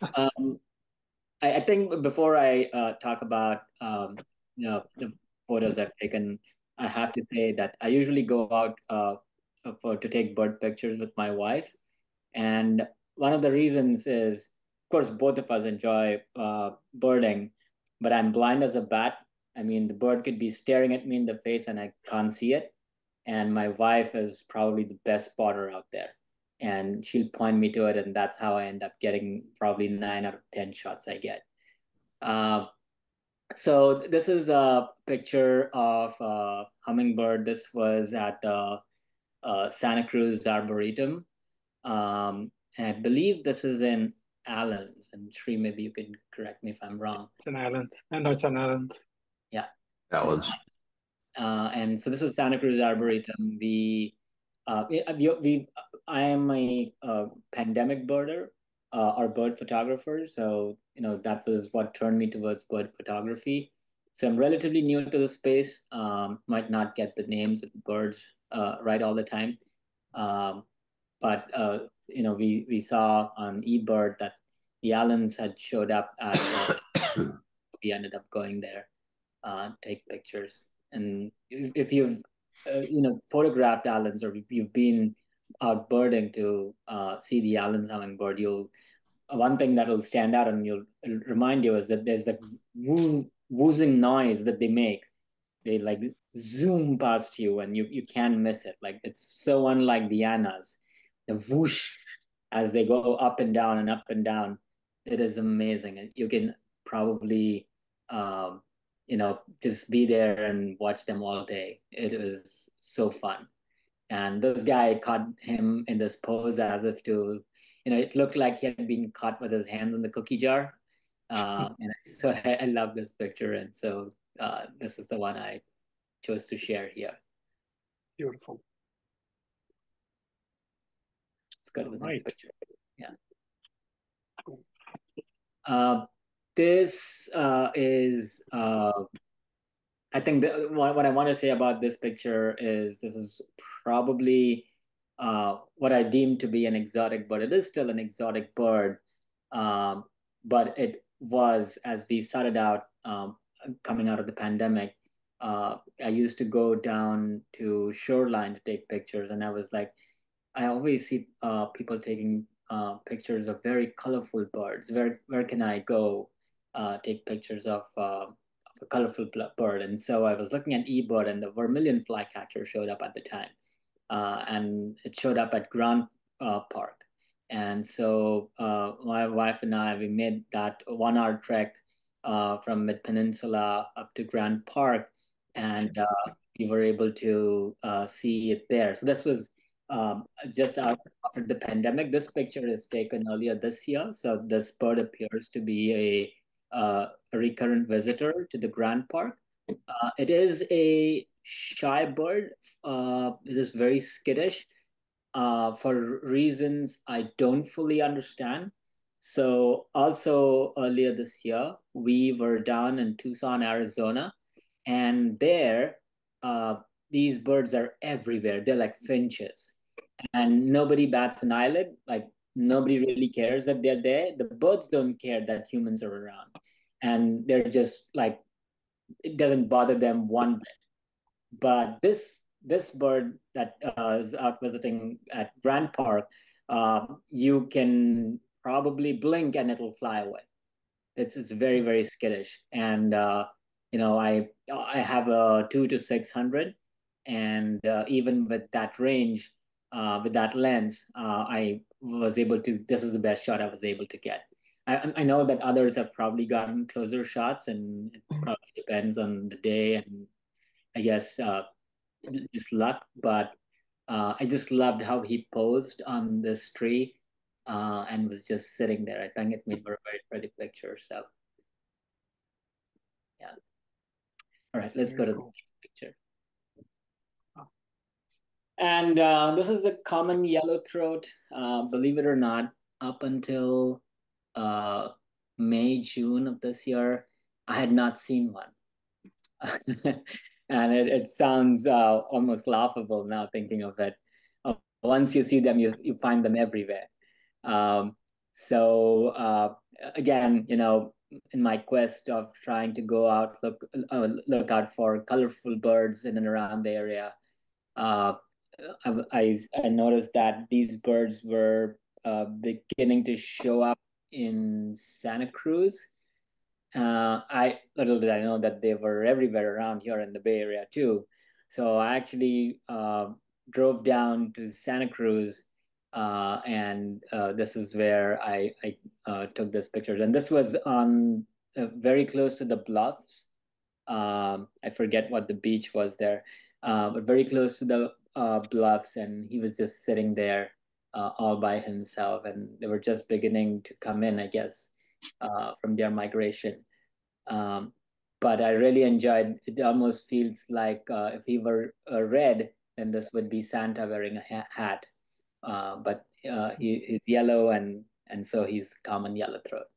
I think before I talk about the photos I've taken, I have to say that I usually go out to take bird pictures with my wife, and one of the reasons is, of course, both of us enjoy birding, but I'm blind as a bat. I mean, the bird could be staring at me in the face and I can't see it. and my wife is probably the best spotter out there. And she'll point me to it, and that's how I end up getting probably 9 out of 10 shots I get. So this is a picture of a hummingbird. This was at the Santa Cruz Arboretum. And I believe this is in Allen's. And Sri, maybe you can correct me if I'm wrong. It's an Allen's. No, it's an Allen's. Yeah. Allen's. And so this was Santa Cruz Arboretum. I am a pandemic birder or bird photographer. So, that was what turned me towards bird photography. So I'm relatively new to the space, might not get the names of the birds right all the time. But we saw on eBird that the Allens had showed up at, we ended up going there, take pictures. And if you've, photographed Allens, or you've been out birding to see the Allen's hummingbird, one thing that will stand out and it'll remind you is that there's the woozing noise that they make. They like zoom past you and you can't miss it. Like, it's so unlike the Annas. The whoosh as they go up and down and up and down. It is amazing. And you can probably, just be there and watch them all day. It was so fun. And this guy caught him in this pose as if to, it looked like he had been caught with his hands in the cookie jar. So I love this picture. And so this is the one I chose to share here. Beautiful. Let's go to the next picture. Yeah. This is, I think what I want to say about this picture is this is probably what I deem to be an exotic bird. It is still an exotic bird, but it was, as we started out coming out of the pandemic, I used to go down to Shoreline to take pictures, and I was like, I always see people taking pictures of very colorful birds. Where can I go take pictures of a colorful bird? And so I was looking at eBird, and the vermilion flycatcher showed up at the time, and it showed up at Grant Park. And so my wife and I, we made that 1-hour trek from Mid Peninsula up to Grant Park, and we were able to see it there. So this was just after the pandemic. This picture is taken earlier this year. So this bird appears to be a recurrent visitor to the Grand Park. It is a shy bird. It is very skittish for reasons I don't fully understand. So also earlier this year, we were down in Tucson, Arizona, and there, these birds are everywhere. They're like finches, and nobody bats an eyelid. Like, nobody really cares that they're there. The birds don't care that humans are around, and they're just like, it doesn't bother them one bit. But this bird that is out visiting at Grand Park, you can probably blink and it'll fly away. It's very, very skittish. And I have a 2 to 600, and even with that range, with that lens, I was able to. This is the best shot I was able to get. I know that others have probably gotten closer shots, and it probably depends on the day and I guess just luck. But I just loved how he posed on this tree and was just sitting there. I think it made for a very pretty picture. So yeah. All right, let's go to the next picture. And this is a common yellow throat. Believe it or not, up until May, June of this year, I had not seen one. And it sounds almost laughable now thinking of it. Once you see them, you find them everywhere. So again, in my quest of trying to go out, look out for colorful birds in and around the area, I noticed that these birds were beginning to show up in Santa Cruz. Little did I know that they were everywhere around here in the Bay Area too. So I actually drove down to Santa Cruz, and this is where I took this picture. And this was on very close to the bluffs. I forget what the beach was there, but very close to the bluffs, and he was just sitting there all by himself, and they were just beginning to come in, I guess, from their migration. But I really enjoyed it. Almost feels like if he were red, then this would be Santa wearing a hat. But he's yellow, and so he's common yellowthroat.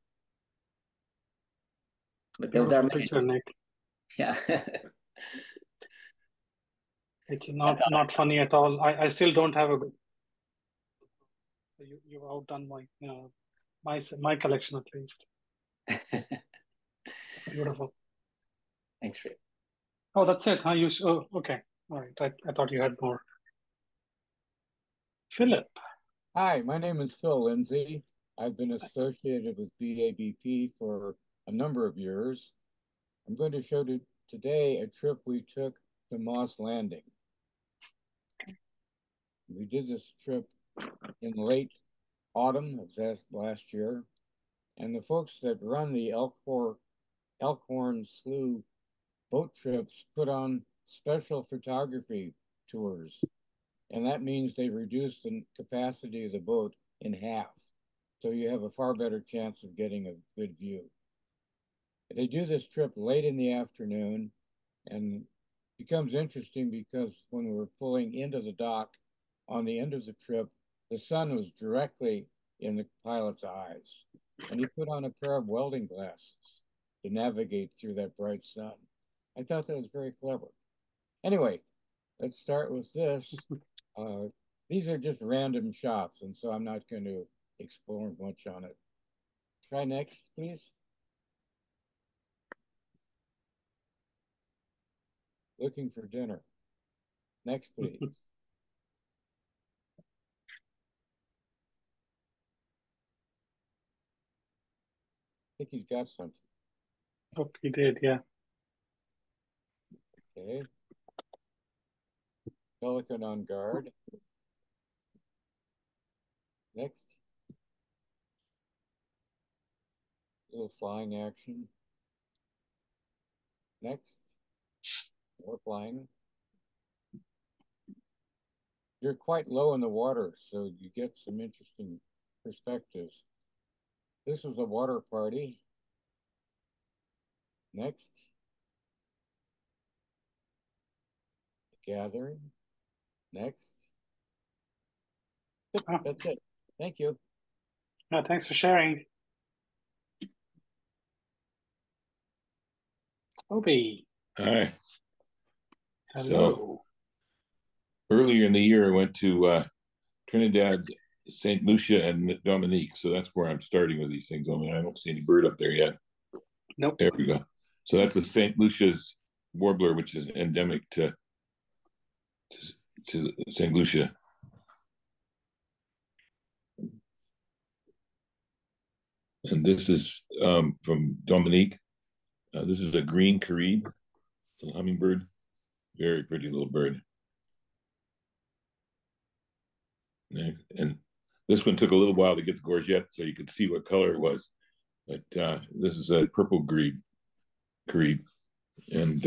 But those are Beautiful picture, Nick. Yeah. It's not funny at all. I still don't have a good. You've outdone my collection at least. Beautiful. Thanks, Rick. Oh, that's it. Huh? Oh, okay. All right. I thought you had more. Philip. Hi, my name is Phil Lindsay. I've been associated with BABP for a number of years. I'm going to show today a trip we took to Moss Landing. We did this trip in late autumn of last year, and the folks that run the Elkhorn Slough boat trips put on special photography tours, and that means they reduce the capacity of the boat in half, so you have a far better chance of getting a good view. They do this trip late in the afternoon, and it becomes interesting because when we were pulling into the dock on the end of the trip, the sun was directly in the pilot's eyes, and he put on a pair of welding glasses to navigate through that bright sun. I thought that was very clever. Anyway, let's start with this. These are just random shots, and so I'm not going to explore much on it. Try next, please. Looking for dinner. Next, please. I think he's got something. Oh, he did, yeah. Okay. Pelican on guard. Next. Little flying action. Next. More flying. You're quite low in the water, so you get some interesting perspectives. This was a water party. Next. Gathering. Next. That's it. Thank you. Thanks for sharing. Obi. Hi. Hello. So earlier in the year, I went to Trinidad, St. Lucia, and Dominique. So that's where I'm starting with these things. Only I don't see any bird up there yet. Nope. There we go. So that's the St. Lucia's warbler, which is endemic to St. Lucia. And this is from Dominique. This is a green Carib, a hummingbird. Very pretty little bird. And this one took a little while to get the gorget so you could see what color it was. But this is a purple Carib. And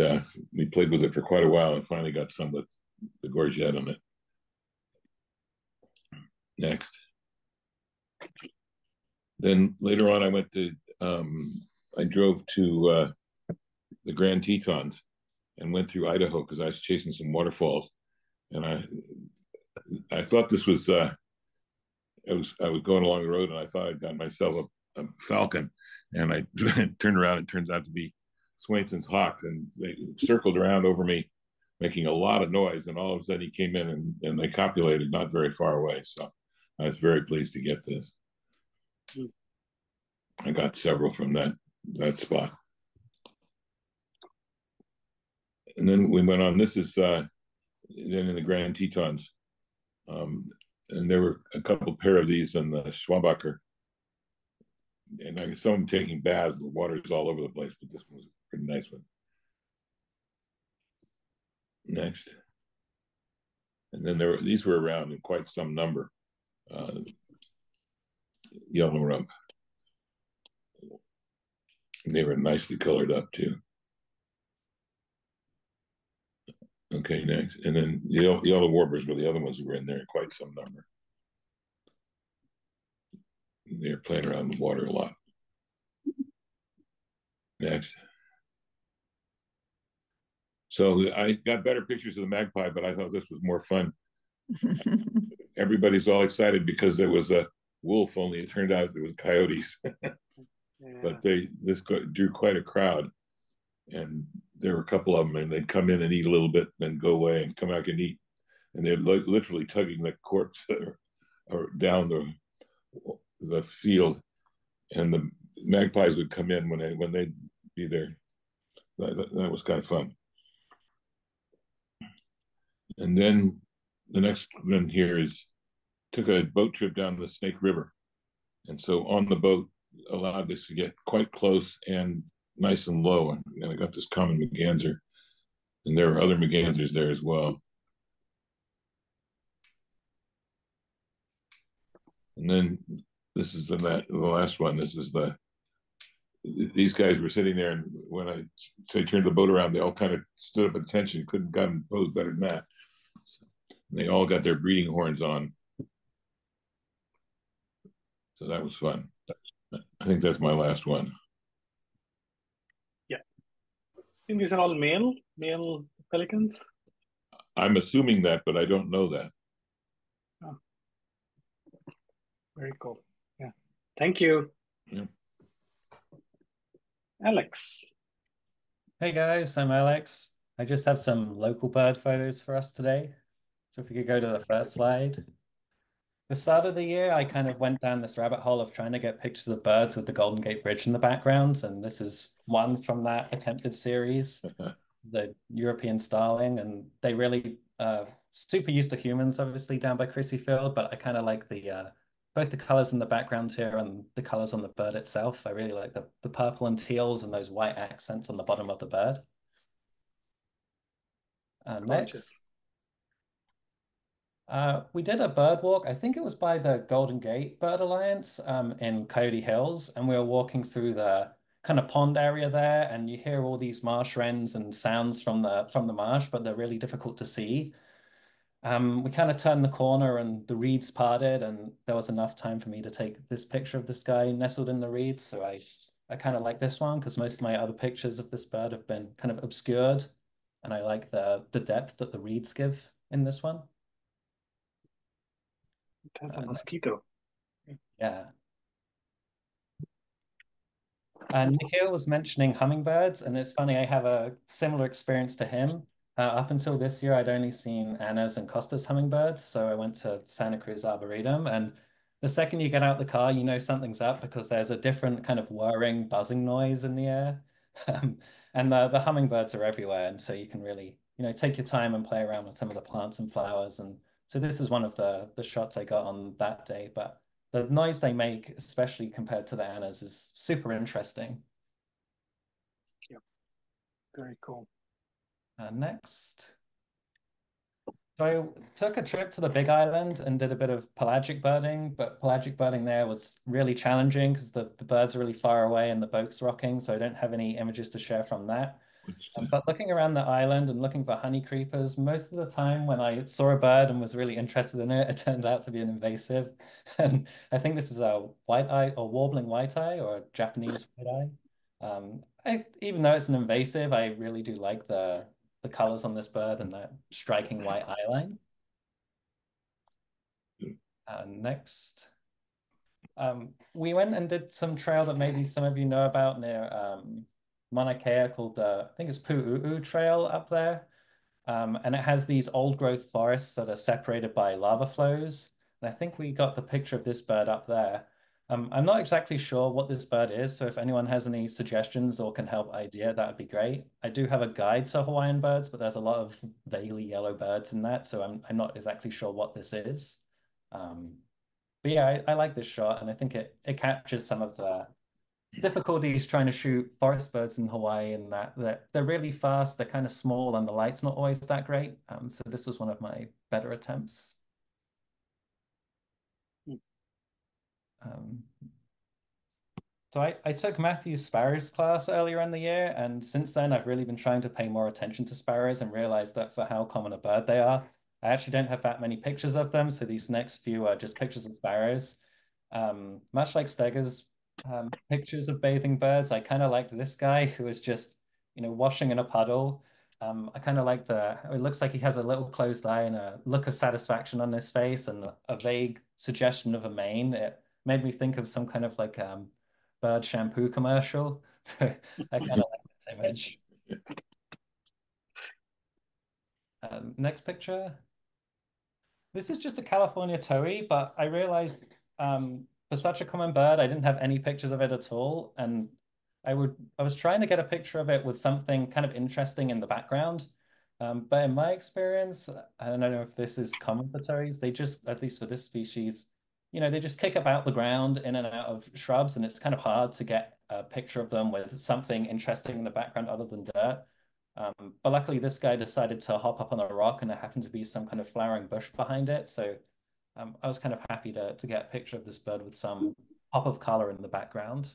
we played with it for quite a while and finally got some with the gorget on it. Next. Then later on, I drove to the Grand Tetons and went through Idaho because I was chasing some waterfalls. And I thought this was, I was going along the road and I thought I'd got myself a falcon. And I turned around and it turns out to be Swainson's hawk. And they circled around over me, making a lot of noise. And all of a sudden he came in and they copulated not very far away. So I was very pleased to get this. I got several from that spot. And then we went on, this is then in the Grand Tetons. And there were a couple pair of these in the Schwabacher. And I saw them taking baths, the water's all over the place, but this one was a pretty nice one. Next. And then these were around in quite some number. Yellow rump. They were nicely colored up too. Okay, next. And then yellow warblers were the other ones who were in there in quite some number. They're playing around in the water a lot. Next. So I got better pictures of the magpie, but I thought this was more fun. Everybody's all excited because there was a wolf, only it turned out there was coyotes. Yeah. But this drew quite a crowd. And there were a couple of them, and they'd come in and eat a little bit, then go away and come back and eat. And they're literally tugging the corpse or down the field. And the magpies would come in when they'd be there. That was kind of fun. And then the next one here took a boat trip down the Snake River. And so on the boat allowed us to get quite close and nice and low. And I got this common merganser. And there were other mergansers there as well. And then this is the last one. These guys were sitting there, and when I turned the boat around, they all kind of stood up at attention, couldn't gotten posed better than that. So they all got their breeding horns on. So that was fun. I think that's my last one. Yeah. I think these are all male pelicans. I'm assuming that, but I don't know that. Oh. Very cool. Yeah. Thank you. Yeah. Alex. Hey guys, I'm Alex. I just have some local bird photos for us today. So if we could go to the first slide. The start of the year, I kind of went down this rabbit hole of trying to get pictures of birds with the Golden Gate Bridge in the background. And this is one from that attempted series, the European starling. And they really super used to humans, obviously, down by Crissy Field. But I kind of like both the colors in the background here and the colors on the bird itself. I really like the purple and teals and those white accents on the bottom of the bird. Next. We did a bird walk. I think it was by the Golden Gate Bird Alliance in Coyote Hills, and we were walking through the kind of pond area there, and you hear all these marsh wrens and sounds from the marsh, but they're really difficult to see. We kind of turned the corner and the reeds parted, and there was enough time for me to take this picture of this guy nestled in the reeds. So I kind of like this one because most of my other pictures of this bird have been kind of obscured, and I like the depth that the reeds give in this one. It has a mosquito. Yeah. And Nikhil was mentioning hummingbirds, and it's funny, I have a similar experience to him. Up until this year, I'd only seen Anna's and Costa's hummingbirds, so I went to Santa Cruz Arboretum, and the second you get out the car, you know something's up because there's a different kind of whirring, buzzing noise in the air. And the hummingbirds are everywhere, and so you can really, take your time and play around with some of the plants and flowers. And so this is one of the shots I got on that day, but the noise they make, especially compared to the Annas, is super interesting. Yep. Very cool. Next. So I took a trip to the Big Island and did a bit of pelagic birding, but pelagic birding there was really challenging because the birds are really far away and the boat's rocking, so I don't have any images to share from that. But looking around the island and looking for honey creepers, most of the time when I saw a bird and was really interested in it, it turned out to be an invasive. And I think this is a white-eye or warbling white-eye or a Japanese white-eye. Even though it's an invasive, I really do like the colors on this bird and that striking white eye line. Next. We went and did some trail that maybe some of you know about near Mauna Kea called I think it's Pu'u'u Trail up there. And it has these old growth forests that are separated by lava flows. And I think we got the picture of this bird up there. I'm not exactly sure what this bird is, so if anyone has any suggestions or can help idea, that would be great. I do have a guide to Hawaiian birds, but there's a lot of vaguely yellow birds in that, so I'm not exactly sure what this is. But yeah, I like this shot, and I think it captures some of difficulties trying to shoot forest birds in Hawaii in that they're really fast, they're kind of small, and the light's not always that great. So this was one of my better attempts. Um, so I took Matthew's sparrows class earlier in the year, and since then I've really been trying to pay more attention to sparrows and realized that for how common a bird they are, I actually don't have that many pictures of them. So these next few are just pictures of sparrows. Much like Steger's pictures of bathing birds, I kind of liked this guy who was just, washing in a puddle. I kind of like it looks like he has a little closed eye and a look of satisfaction on his face and a vague suggestion of a mane. It made me think of some kind of like bird shampoo commercial. So I kind of like this image. Next picture. This is just a California towhee, but I realized for such a common bird, I didn't have any pictures of it at all. And I was trying to get a picture of it with something kind of interesting in the background. But in my experience, I don't know if this is common for towhees. They just, at least for this species, they just kick about the ground in and out of shrubs, and it's kind of hard to get a picture of them with something interesting in the background other than dirt. But luckily, this guy decided to hop up on a rock, and there happened to be some kind of flowering bush behind it. So I was kind of happy to get a picture of this bird with some pop of color in the background.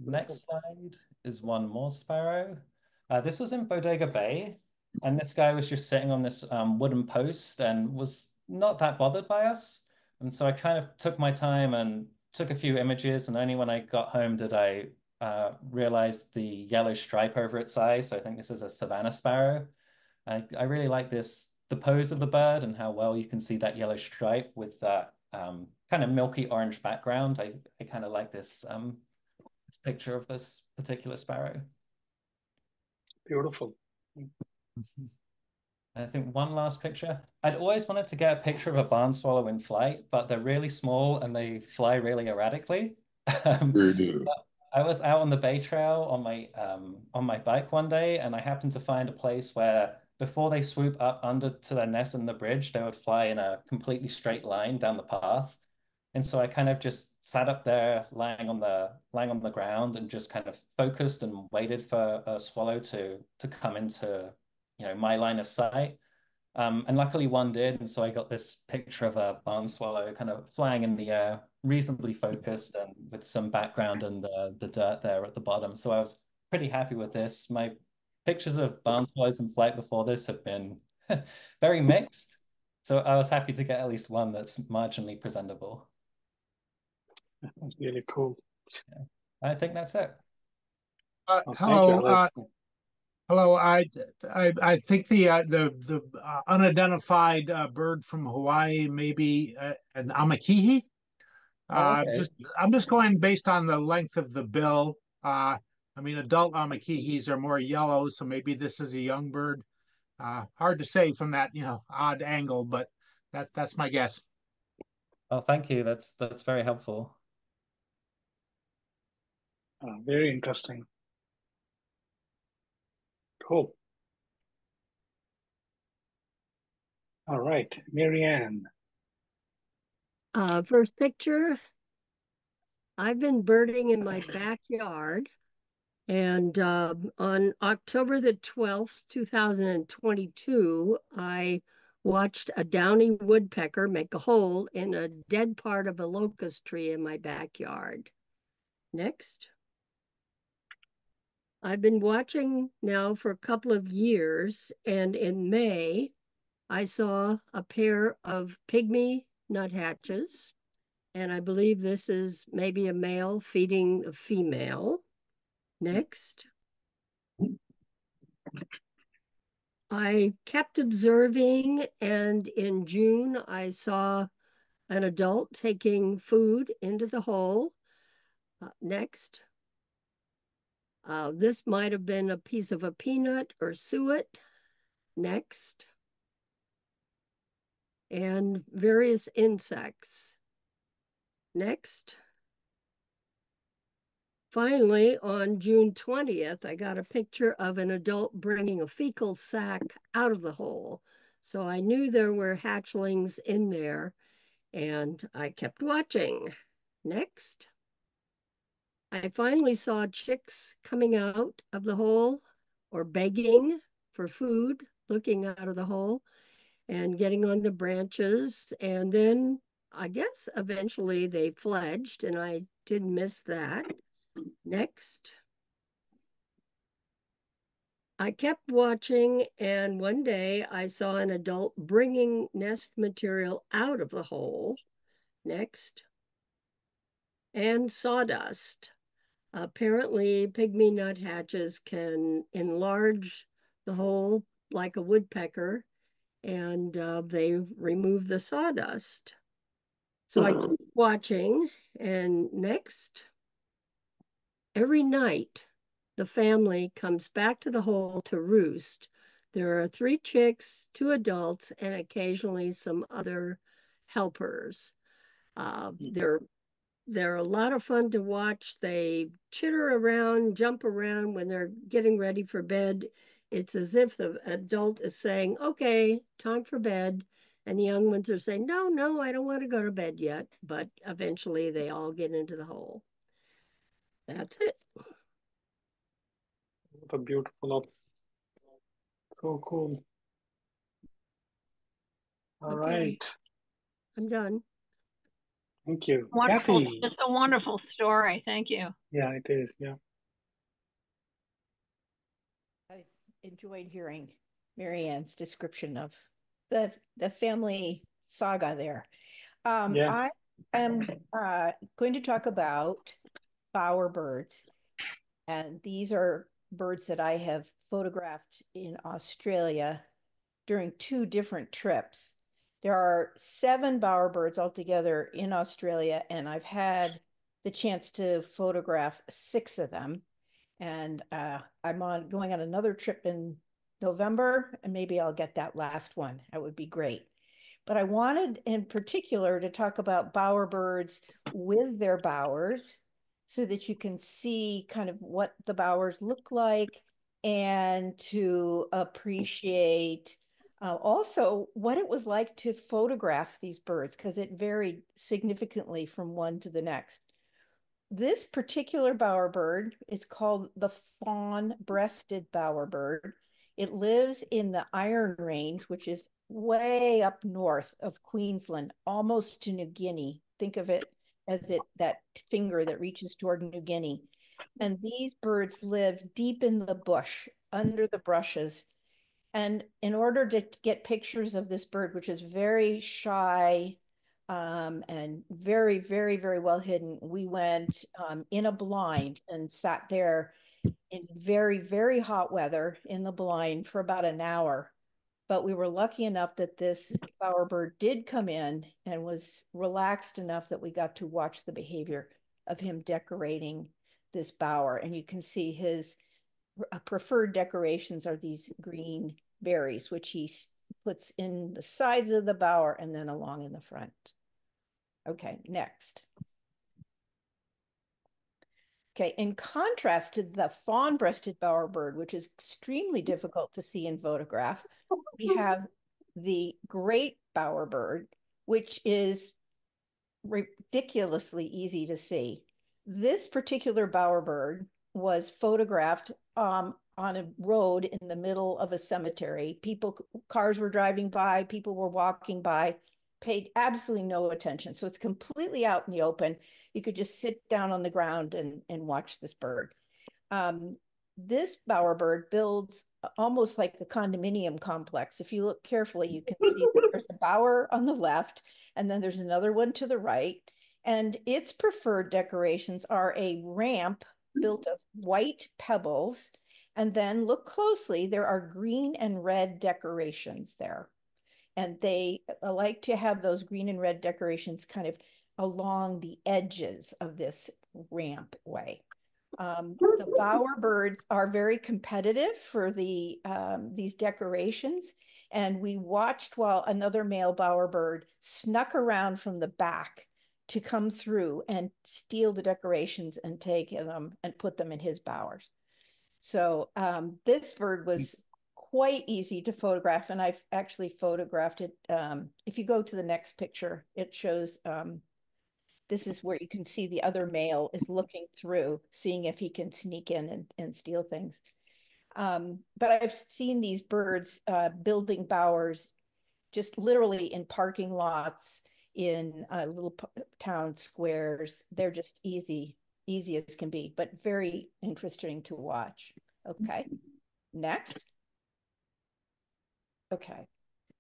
Next slide is one more sparrow. This was in Bodega Bay, and this guy was just sitting on this wooden post and was not that bothered by us. And so I kind of took my time and took a few images, and only when I got home did I realize the yellow stripe over its eye. So I think this is a savanna sparrow. I really like the pose of the bird and how well you can see that yellow stripe with that kind of milky orange background. I kind of like this picture of this particular sparrow. Beautiful. I think one last picture. I'd always wanted to get a picture of a barn swallow in flight, but they're really small and they fly really erratically. I was out on the Bay Trail on my bike one day, and I happened to find a place where before they swoop up under to their nest in the bridge, they would fly in a completely straight line down the path. And so I kind of just sat up there lying on the ground and just kind of focused and waited for a swallow to come into, my line of sight. And luckily one did, and so I got this picture of a barn swallow kind of flying in the air, reasonably focused and with some background and the dirt there at the bottom. So I was pretty happy with this. My pictures of barn swallows in flight before this have been very mixed. So I was happy to get at least one that's marginally presentable. That's really cool. Yeah. I think that's it. Hello. Hello. I think the unidentified bird from Hawaii may be an amakihi. Okay. I'm just going based on the length of the bill. I mean, adult amakihis are more yellow, so maybe this is a young bird. Hard to say from that, odd angle, but that's my guess. Oh, thank you. That's very helpful. Very interesting. Cool. All right, Marianne. First picture, I've been birding in my backyard, and on October the 12th, 2022, I watched a downy woodpecker make a hole in a dead part of a locust tree in my backyard. Next. I've been watching now for a couple of years, and in May, I saw a pair of pygmy nuthatches, and I believe this is maybe a male feeding a female. Next. I kept observing, and in June, I saw an adult taking food into the hole. Next. This might have been a piece of a peanut or suet. Next. And various insects. Next. Finally, on June 20th, I got a picture of an adult bringing a fecal sac out of the hole. So I knew there were hatchlings in there, and I kept watching. Next. I finally saw chicks coming out of the hole or begging for food, looking out of the hole and getting on the branches. And then I guess eventually they fledged, and I did miss that. Next. I kept watching, and one day I saw an adult bringing nest material out of the hole. Next. And sawdust. Apparently, pygmy nuthatches can enlarge the hole like a woodpecker, and they remove the sawdust. So I keep watching, and next, every night, the family comes back to the hole to roost. There are 3 chicks, 2 adults, and occasionally some other helpers. They're a lot of fun to watch. They chitter around, jump around when they're getting ready for bed. It's as if the adult is saying, okay, time for bed. And the young ones are saying, no, no, I don't want to go to bed yet. But eventually they all get into the hole. That's it. What a beautiful, so cool. All right. I'm done. Thank you. Wonderful. Kathy. Just a wonderful story. Thank you. Yeah, it is. Yeah. I enjoyed hearing Marianne's description of the family saga there. Yeah. I am going to talk about bowerbirds, and these are birds that I have photographed in Australia during 2 different trips. There are 7 bowerbirds altogether in Australia, and I've had the chance to photograph 6 of them. And I'm going on another trip in November, and maybe I'll get that last one. That would be great. But I wanted in particular to talk about bowerbirds with their bowers so that you can see kind of what the bowers look like and to appreciate also what it was like to photograph these birds, because it varied significantly from one to the next. This particular bowerbird is called the fawn-breasted bowerbird. It lives in the Iron Range, which is way up north of Queensland, almost to New Guinea. Think of it as that finger that reaches toward New Guinea. And these birds live deep in the bush, under the brushes. And in order to get pictures of this bird, which is very shy and very, very, very well hidden, we went in a blind and sat there in very, very hot weather in the blind for about an hour. But we were lucky enough that this bowerbird did come in and was relaxed enough that we got to watch the behavior of him decorating this bower. And you can see his preferred decorations are these green berries, which he puts in the sides of the bower and then along in the front. Okay, next. Okay, in contrast to the fawn-breasted bowerbird, which is extremely difficult to see in photograph, we have the great bowerbird, which is ridiculously easy to see. This particular bowerbird was photographed on a road in the middle of a cemetery. Cars were driving by, people were walking by, paid absolutely no attention. So it's completely out in the open. You could just sit down on the ground and watch this bird. This bowerbird builds almost like a condominium complex. If you look carefully, you can see that there's a bower on the left, and then there's another one to the right. And its preferred decorations are a ramp built of white pebbles. And then look closely, there are green and red decorations there. And they like to have those green and red decorations kind of along the edges of this ramp way. The bowerbirds are very competitive for these decorations. And we watched while another male bowerbird snuck around from the back to come through and steal the decorations and take them and put them in his bowers. So this bird was quite easy to photograph, and I've actually photographed it. If you go to the next picture, it shows this is where you can see the other male is looking through, seeing if he can sneak in and steal things. But I've seen these birds building bowers just literally in parking lots, in little town squares. They're just easy as can be, but very interesting to watch. Okay, next. Okay,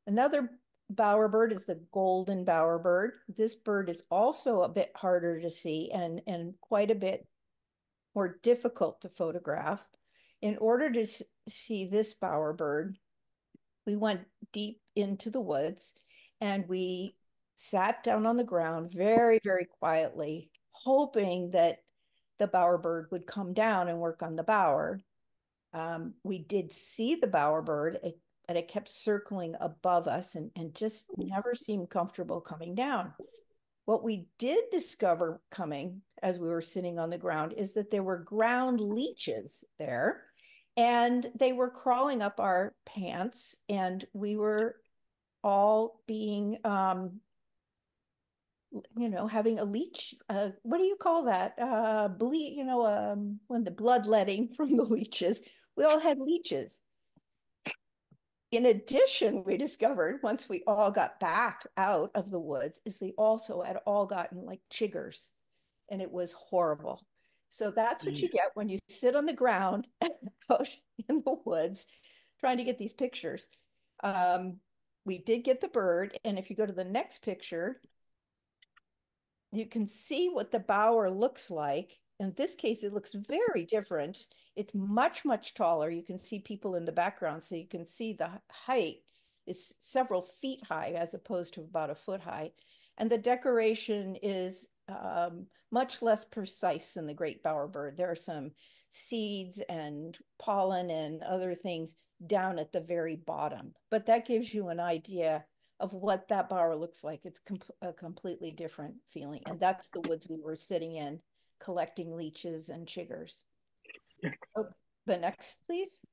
another bowerbird is the golden bowerbird. This bird is also a bit harder to see and quite a bit more difficult to photograph. In order to see this bowerbird, we went deep into the woods and we sat down on the ground very, very quietly, hoping that the bowerbird would come down and work on the bower. We did see the bowerbird, but it kept circling above us and just never seemed comfortable coming down. What we did discover coming as we were sitting on the ground is that there were ground leeches there, and they were crawling up our pants, and we were all being, having a leech. What do you call that? Bleed, when the bloodletting from the leeches, we all had leeches. In addition, we discovered once we all got back out of the woods is they also had all gotten like chiggers, and it was horrible. So that's what you get when you sit on the ground out in the woods trying to get these pictures. We did get the bird, and if you go to the next picture, you can see what the bower looks like. In this case, it looks very different. It's much, much taller. You can see people in the background, so you can see the height is several feet high as opposed to about a foot high. And the decoration is much less precise than the great bowerbird. There are some seeds and pollen and other things down at the very bottom, but that gives you an idea of what that bower looks like. It's a completely different feeling. And that's the woods we were sitting in, collecting leeches and chiggers. Oh, the next, please.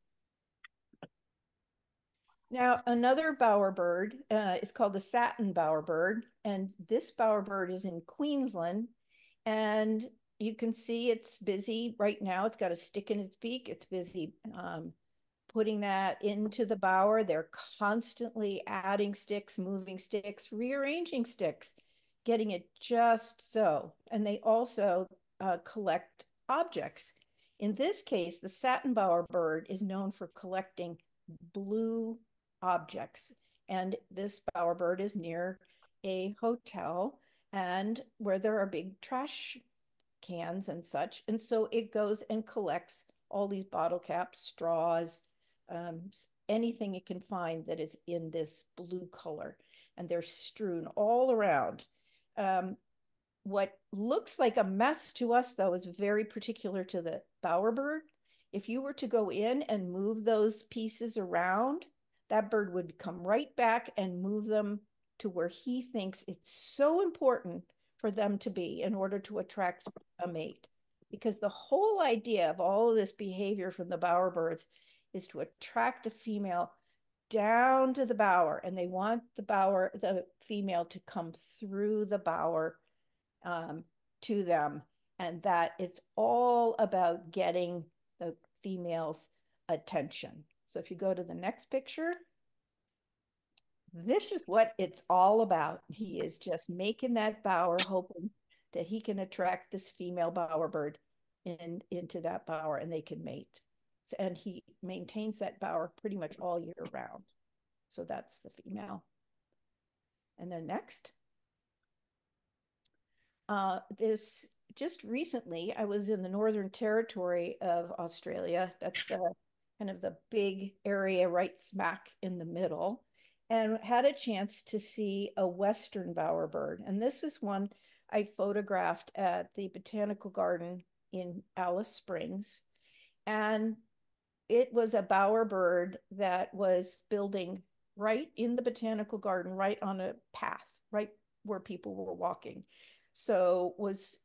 Now, another bowerbird is called the satin bowerbird. And this bowerbird is in Queensland. And you can see it's busy right now. It's got a stick in its beak. It's busy putting that into the bower. They're constantly adding sticks, moving sticks, rearranging sticks, getting it just so. And they also collect objects. In this case, the satin bowerbird is known for collecting blue objects. And this bowerbird is near a hotel and where there are big trash cans and such. And so it goes and collects all these bottle caps, straws, anything it can find that is in this blue color. And they're strewn all around. What looks like a mess to us, though, is very particular to the bowerbird. If you were to go in and move those pieces around, that bird would come right back and move them to where he thinks it's so important for them to be in order to attract a mate. Because the whole idea of all of this behavior from the bowerbirds is to attract a female down to the bower, and they want the female to come through the bower to them, and that it's all about getting the female's attention. So if you go to the next picture, this is what it's all about. He is just making that bower, hoping that he can attract this female bowerbird into that bower and they can mate. And he maintains that bower pretty much all year round. So that's the female. And then next. This just recently, I was in the Northern Territory of Australia. That's the kind of the big area right smack in the middle, and had a chance to see a Western bowerbird. And this is one I photographed at the Botanical Garden in Alice Springs. And it was a bowerbird that was building right in the Botanical Garden, right on a path, right where people were walking. So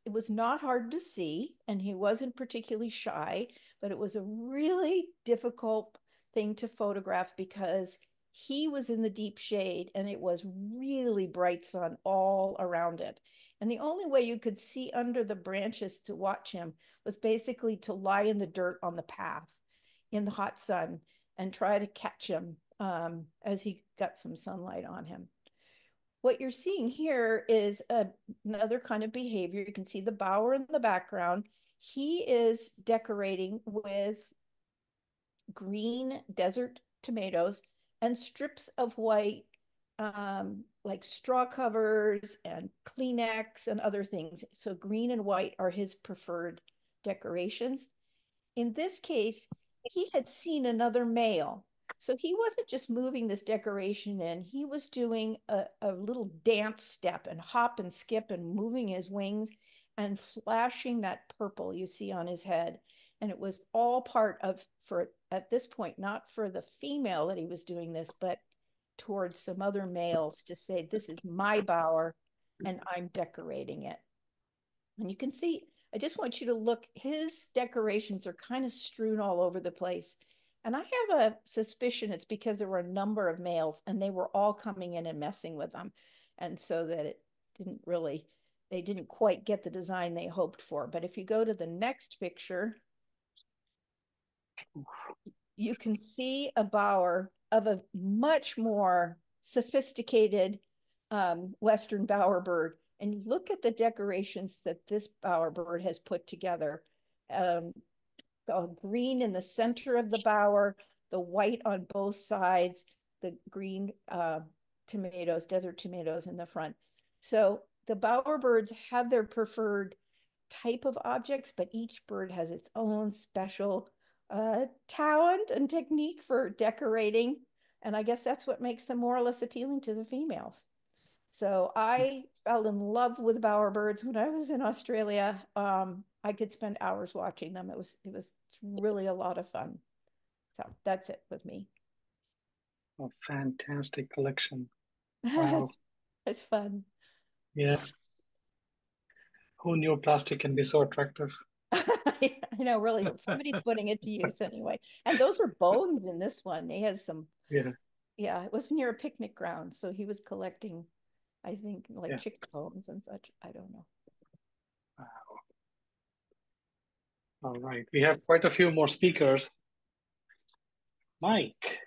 it was not hard to see, and he wasn't particularly shy, but it was a really difficult thing to photograph because he was in the deep shade and it was really bright sun all around it. And the only way you could see under the branches to watch him was basically to lie in the dirt on the path in the hot sun and try to catch him as he got some sunlight on him. What you're seeing here is another kind of behavior. You can see the bower in the background. He is decorating with green desert tomatoes and strips of white, like straw covers and Kleenex and other things. So green and white are his preferred decorations. In this case, he had seen another male. So he wasn't just moving this decoration in, he was doing a little dance step and hop and skip and moving his wings and flashing that purple you see on his head. And it was all part of, for at this point, not for the female that he was doing this, but towards some other males to say, this is my bower and I'm decorating it. And you can see, I just want you to look, his decorations are kind of strewn all over the place. And I have a suspicion it's because there were a number of males and they were all coming in and messing with them. And so that it didn't really, they didn't quite get the design they hoped for. But if you go to the next picture, you can see a bower of a much more sophisticated Western bowerbird. And you look at the decorations that this bowerbird has put together. The green in the center of the bower, the white on both sides, the green tomatoes, desert tomatoes in the front. So the bowerbirds have their preferred type of objects, but each bird has its own special talent and technique for decorating. And I guess that's what makes them more or less appealing to the females. So I fell in love with bowerbirds when I was in Australia. I could spend hours watching them. It was really a lot of fun. So that's it with me. A fantastic collection. Wow. It's fun. Yeah. Who knew plastic can be so attractive? I know, really. Somebody's putting it to use anyway. And those are bones in this one. They had some. Yeah, it was near a picnic ground, so he was collecting, I think, like chicken bones and such. I don't know. Wow. All right, we have quite a few more speakers. Mike.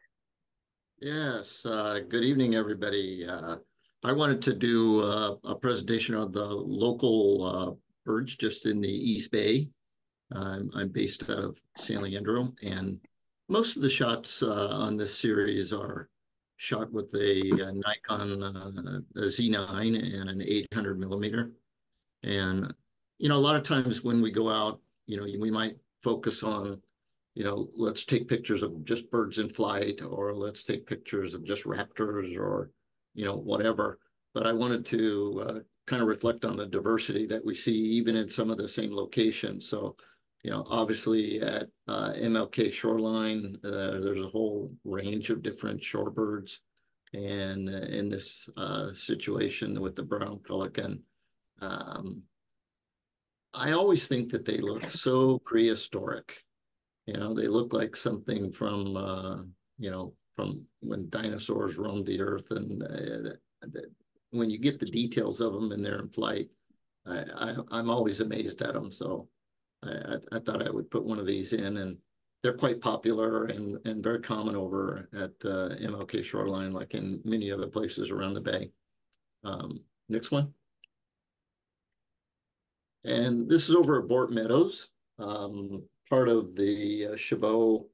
Yes, good evening, everybody. I wanted to do a presentation of the local birds just in the East Bay. I'm based out of San Leandro, and most of the shots on this series are shot with a Nikon Z9 and an 800 millimeter. And, you know, a lot of times when we go out, you know, we might focus on, you know, let's take pictures of just birds in flight, or let's take pictures of just raptors, or, you know, whatever. But I wanted to kind of reflect on the diversity that we see even in some of the same locations. So, you know, obviously at MLK Shoreline, there's a whole range of different shorebirds. And in this situation with the brown pelican, I always think that they look so prehistoric. You know, they look like something from, you know, from when dinosaurs roamed the earth. And when you get the details of them and they're in flight, I'm always amazed at them. So I thought I would put one of these in, and they're quite popular and very common over at MLK Shoreline, like in many other places around the bay. Next one. And this is over at Bort Meadows, part of the Chabot,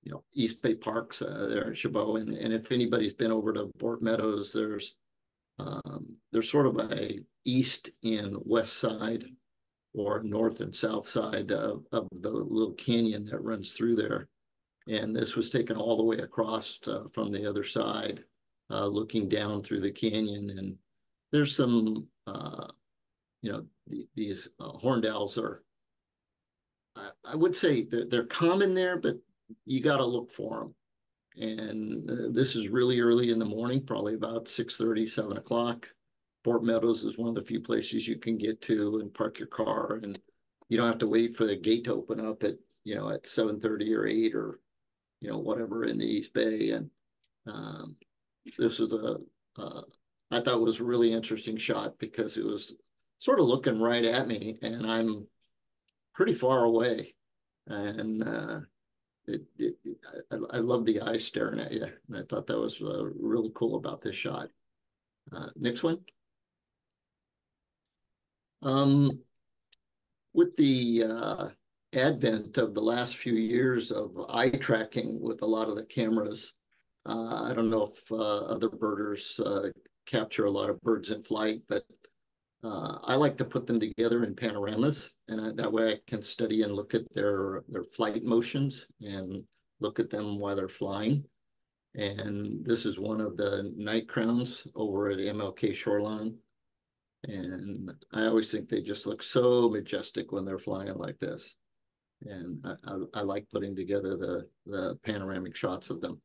you know, East Bay Parks there in Chabot. And if anybody's been over to Bort Meadows, there's sort of a east and west side, or north and south side of the little canyon that runs through there. And this was taken all the way across from the other side, looking down through the canyon. And there's some, you know, these horned owls are, I would say they're common there, but you got to look for them. And this is really early in the morning, probably about 6:30, 7 o'clock. Bort Meadows is one of the few places you can get to and park your car, and you don't have to wait for the gate to open up at, you know, at 7:30 or 8 or, you know, whatever in the East Bay. And this is a I thought was a really interesting shot because it was sort of looking right at me, and I'm pretty far away. And I love the eye staring at you. And I thought that was really cool about this shot. Next one. With the advent of the last few years of eye tracking with a lot of the cameras, I don't know if other birders capture a lot of birds in flight, but I like to put them together in panoramas, and that way I can study and look at their flight motions and look at them while they're flying. And this is one of the night crowns over at MLK Shoreline. And I always think they just look so majestic when they're flying like this. And I like putting together the panoramic shots of them.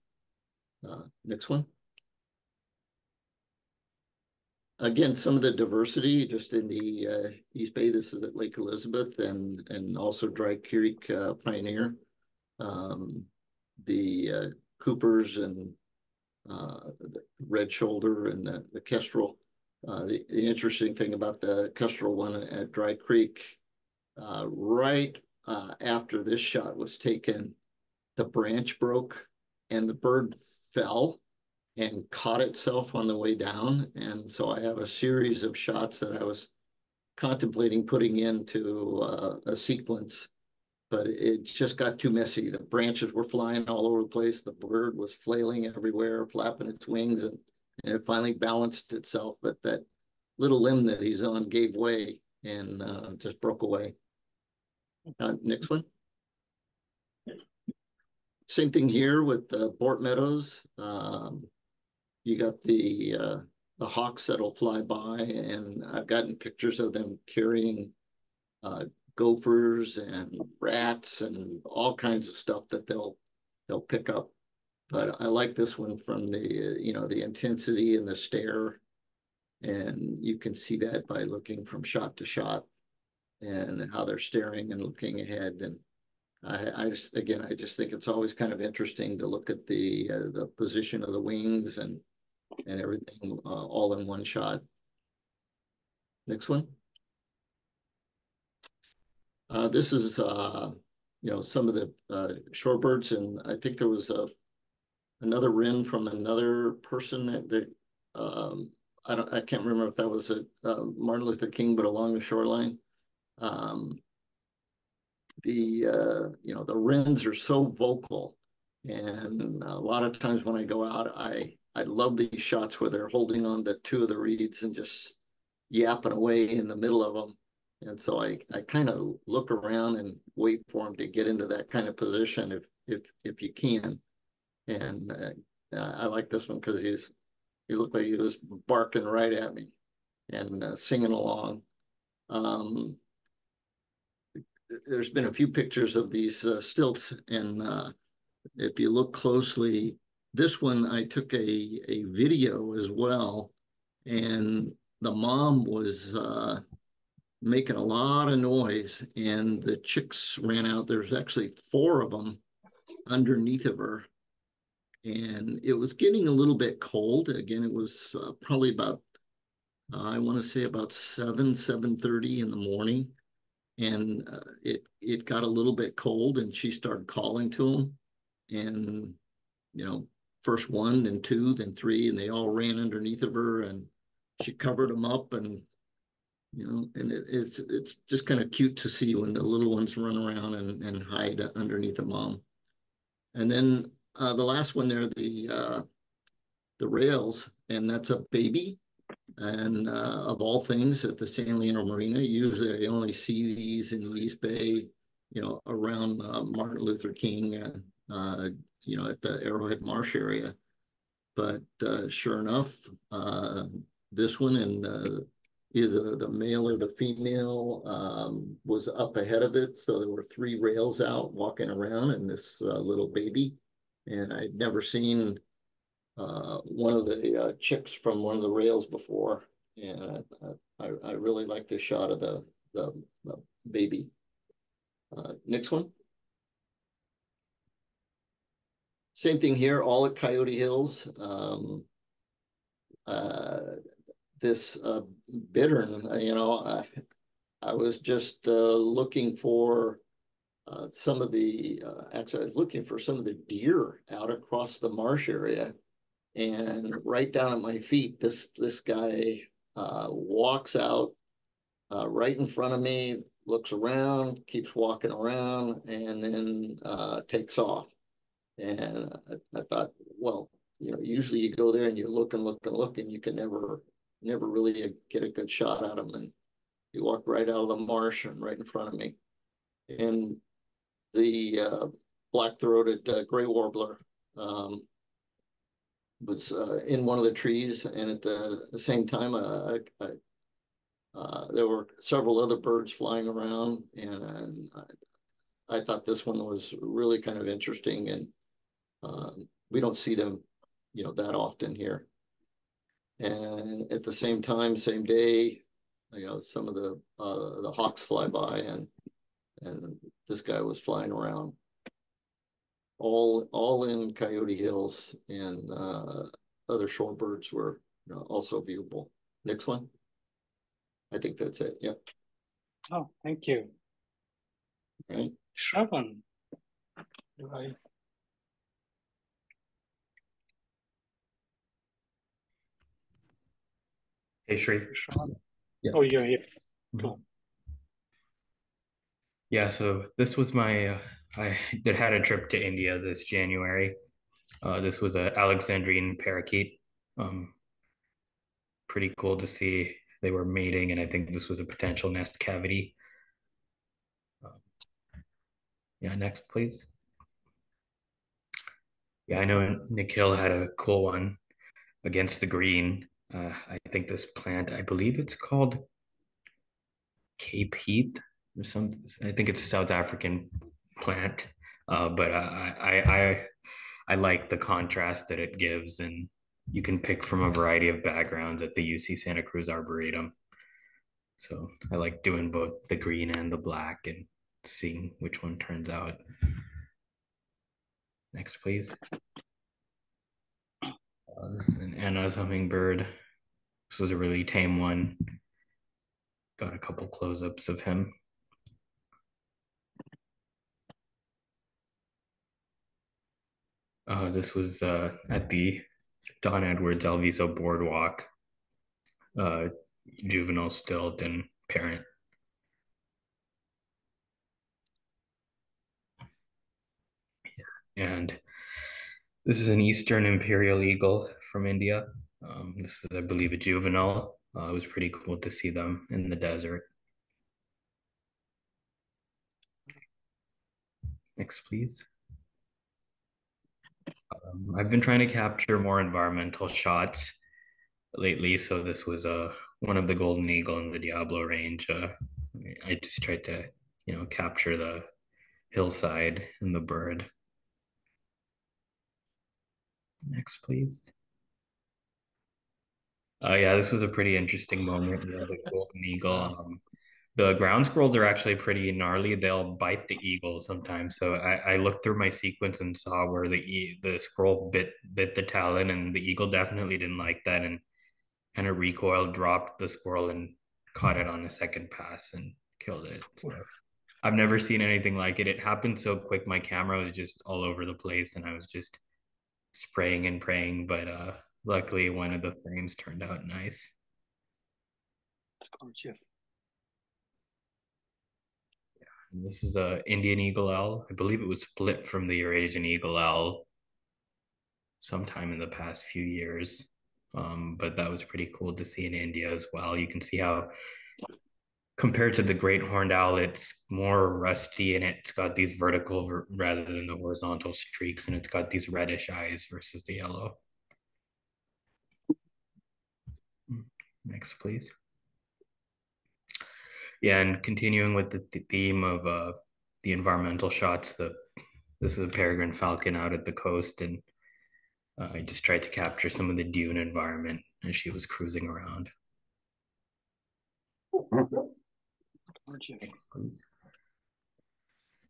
Next one. Again, some of the diversity just in the East Bay. This is at Lake Elizabeth and also Dry Creek Pioneer. The Coopers and the red shoulder and the kestrel. The interesting thing about the kestrel one at Dry Creek, right after this shot was taken, the branch broke and the bird fell and caught itself on the way down. And so I have a series of shots that I was contemplating putting into a sequence, but it just got too messy. The branches were flying all over the place. The bird was flailing everywhere, flapping its wings, and it finally balanced itself. But that little limb that he's on gave way and just broke away. Next one. Same thing here with the Bort Meadows. You got the hawks that'll fly by, and I've gotten pictures of them carrying gophers and rats and all kinds of stuff that they'll pick up. But I like this one from the intensity and the stare, and you can see that by looking from shot to shot and how they're staring and looking ahead. And I just think it's always kind of interesting to look at the position of the wings and everything all in one shot. Next one. This is some of the shorebirds, and I think there was another wren from another person that I can't remember if that was a Martin Luther King, but along the shoreline. The wrens are so vocal, and a lot of times when I go out, I love these shots where they're holding on to two of the reeds and just yapping away in the middle of them. And so I kind of look around and wait for them to get into that kind of position if you can. And I like this one because he looked like he was barking right at me and singing along. There's been a few pictures of these stilts, and if you look closely, this one I took a video as well, and the mom was making a lot of noise, and the chicks ran out. There's actually 4 of them underneath of her, and it was getting a little bit cold. Again, it was probably about I want to say about 7:30 in the morning, and it got a little bit cold, and she started calling to them, and first 1, then 2, then 3, and they all ran underneath of her, and she covered them up, and and it's just kind of cute to see when the little ones run around and hide underneath the mom. And then the last one there, the rails, and that's a baby. And of all things at the San Leandro Marina, usually I only see these in the East Bay, around Martin Luther King, at the Arrowhead Marsh area. But sure enough, this one and either the male or the female was up ahead of it. So there were 3 rails out walking around and this little baby. And I'd never seen one of the chicks from one of the rails before. And I really like this shot of the baby. Next one. Same thing here, all at Coyote Hills. this bittern, I was just looking for some of the, actually I was looking for some of the deer out across the marsh area. And right down at my feet, this guy walks out right in front of me, looks around, keeps walking around, and then takes off. And I thought, well, usually you go there and you look and look and look, and you can never really get a good shot at him. And he walked right out of the marsh and right in front of me. And the black-throated gray warbler was in one of the trees, and at the same time, there were several other birds flying around, and I thought this one was really kind of interesting, and we don't see them, that often here. And at the same time, same day, some of the hawks fly by, and this guy was flying around. All in Coyote Hills, and other shorebirds were also viewable. Next one. I think that's it. Yep. Oh, thank you. Right. Shravan. Hey, Shri. Yeah. Oh, you're here. Cool. Yeah, so this was my, I had a trip to India this January. This was an Alexandrine parakeet. Pretty cool to see they were mating, and I think this was a potential nest cavity. Yeah, next, please. Yeah, I know Nikhil had a cool one against the green. I think this plant, I believe it's called Cape Heath or something. I think it's a South African plant, but I like the contrast that it gives, and you can pick from a variety of backgrounds at the UC Santa Cruz Arboretum. So I like doing both the green and the black and seeing which one turns out. Next, please. This is an Anna's hummingbird. This was a really tame one. Got a couple close-ups of him. This was at the Don Edwards Alviso Boardwalk. Juvenile stilt and parent. And this is an Eastern Imperial Eagle from India. This is, I believe, a juvenile. It was pretty cool to see them in the desert. Next, please. I've been trying to capture more environmental shots lately, so this was one of the golden eagle in the Diablo range. I just tried to, capture the hillside and the bird. Next, please. Yeah, this was a pretty interesting moment. The golden eagle. The ground squirrels are actually pretty gnarly. They'll bite the eagle sometimes. So I looked through my sequence and saw where the squirrel bit the talon, and the eagle definitely didn't like that, and kind of recoiled, dropped the squirrel, and caught it on a second pass and killed it. So I've never seen anything like it. It happened so quick. My camera was just all over the place, and I was just spraying and praying. But luckily, one of the frames turned out nice. It's gorgeous. This is a Indian eagle owl. I believe it was split from the Eurasian eagle owl sometime in the past few years. But that was pretty cool to see in India as well. You can see how, compared to the great horned owl, it's more rusty, and it's got these vertical rather than the horizontal streaks, and it's got these reddish eyes versus the yellow. Next, please. Yeah, and continuing with the theme of the environmental shots, this is a peregrine falcon out at the coast, and I just tried to capture some of the dune environment as she was cruising around. Gorgeous.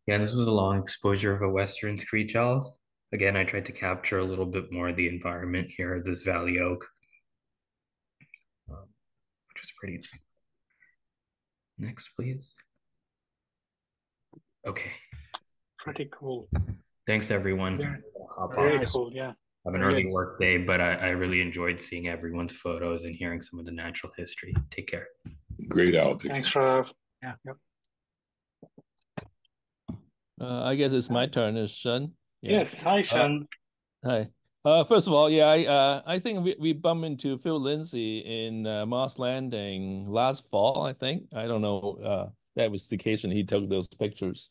Yeah, this was a long exposure of a western screech owl. Again, I tried to capture a little bit more of the environment here, this valley oak. which was pretty nice. Next, please. Okay. Pretty cool. Thanks, everyone. Yeah. Hop Very off. cool. Yeah. Have an early work day, but I really enjoyed seeing everyone's photos and hearing some of the natural history. Take care. Great owl picture. Thanks, Rav. Yeah. Yep. I guess it's my turn, is Sean? Yeah. Yes. Hi, Sean. Hi. First of all, yeah, I think we bumped into Phil Lindsay in Moss Landing last fall, I think. I don't know. That was the occasion he took those pictures.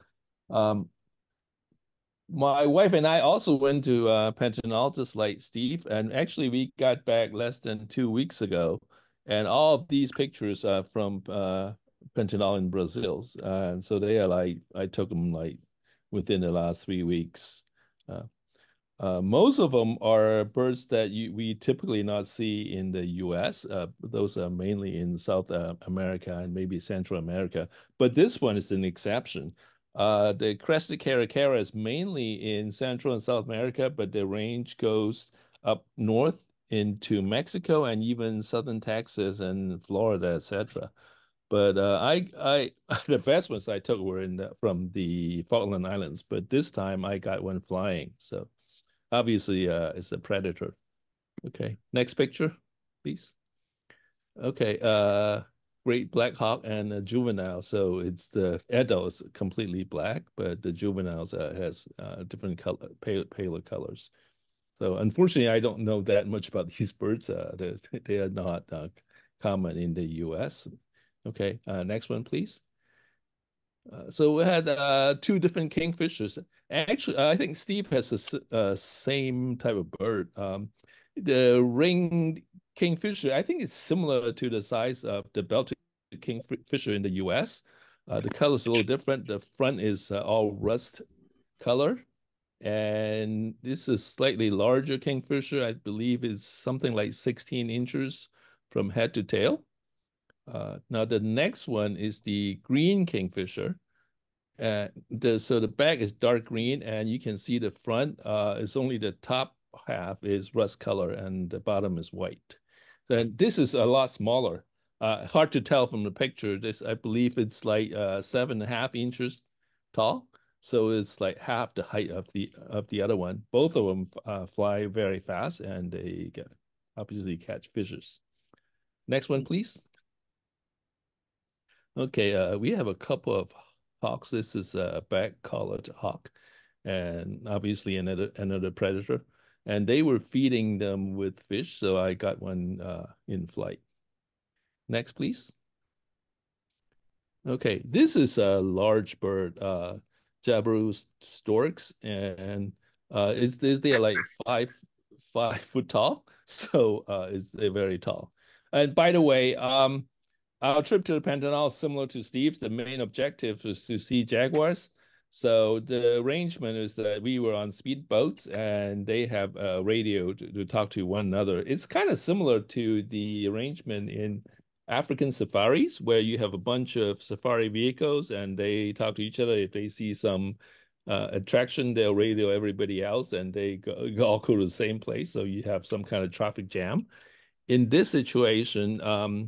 My wife and I also went to Pentinaltis like Steve, and actually we got back less than 2 weeks ago, and all of these pictures are from Pentinal in Brazil, and so they are like I took them like within the last 3 weeks. Most of them are birds that we typically not see in the U.S. Those are mainly in South America and maybe Central America, but this one is an exception. The crested caracara is mainly in Central and South America, but the range goes up north into Mexico and even southern Texas and Florida, etc. But I the best ones I took were from the Falkland Islands, but this time I got one flying. So obviously, it's a predator. Okay, next picture, please. Okay, great black hawk and a juvenile. So it's the adults completely black, but the juveniles has different color, paler colors. So unfortunately, I don't know that much about these birds. They are not common in the U.S. Okay, next one, please. So we had two different kingfishers. Actually, I think Steve has the same type of bird. The ringed kingfisher, I think it's similar to the size of the belted kingfisher in the US. The color is a little different. The front is all rust color. And this is slightly larger kingfisher. I believe it's something like 16 inches from head to tail. Now the next one is the green kingfisher. So the back is dark green, and you can see the front is only the top half is rust color, and the bottom is white. Then this is a lot smaller. Hard to tell from the picture. This, I believe, it's like 7.5 inches tall. So it's like half the height of the other one. Both of them fly very fast, and they obviously catch fishes. Next one, please. Okay, we have a couple of hawks. This is a back-collared hawk, and obviously another predator. And they were feeding them with fish, so I got one in flight. Next, please. Okay, this is a large bird, Jabiru storks, and they are like five foot tall, so they're very tall. And by the way, our trip to the Pantanal is similar to Steve's. The main objective was to see jaguars. So the arrangement is that we were on speedboats and they have a radio to talk to one another. It's kind of similar to the arrangement in African safaris, where you have a bunch of safari vehicles and they talk to each other. If they see some attraction, they'll radio everybody else and they all go to the same place. So you have some kind of traffic jam. In this situation,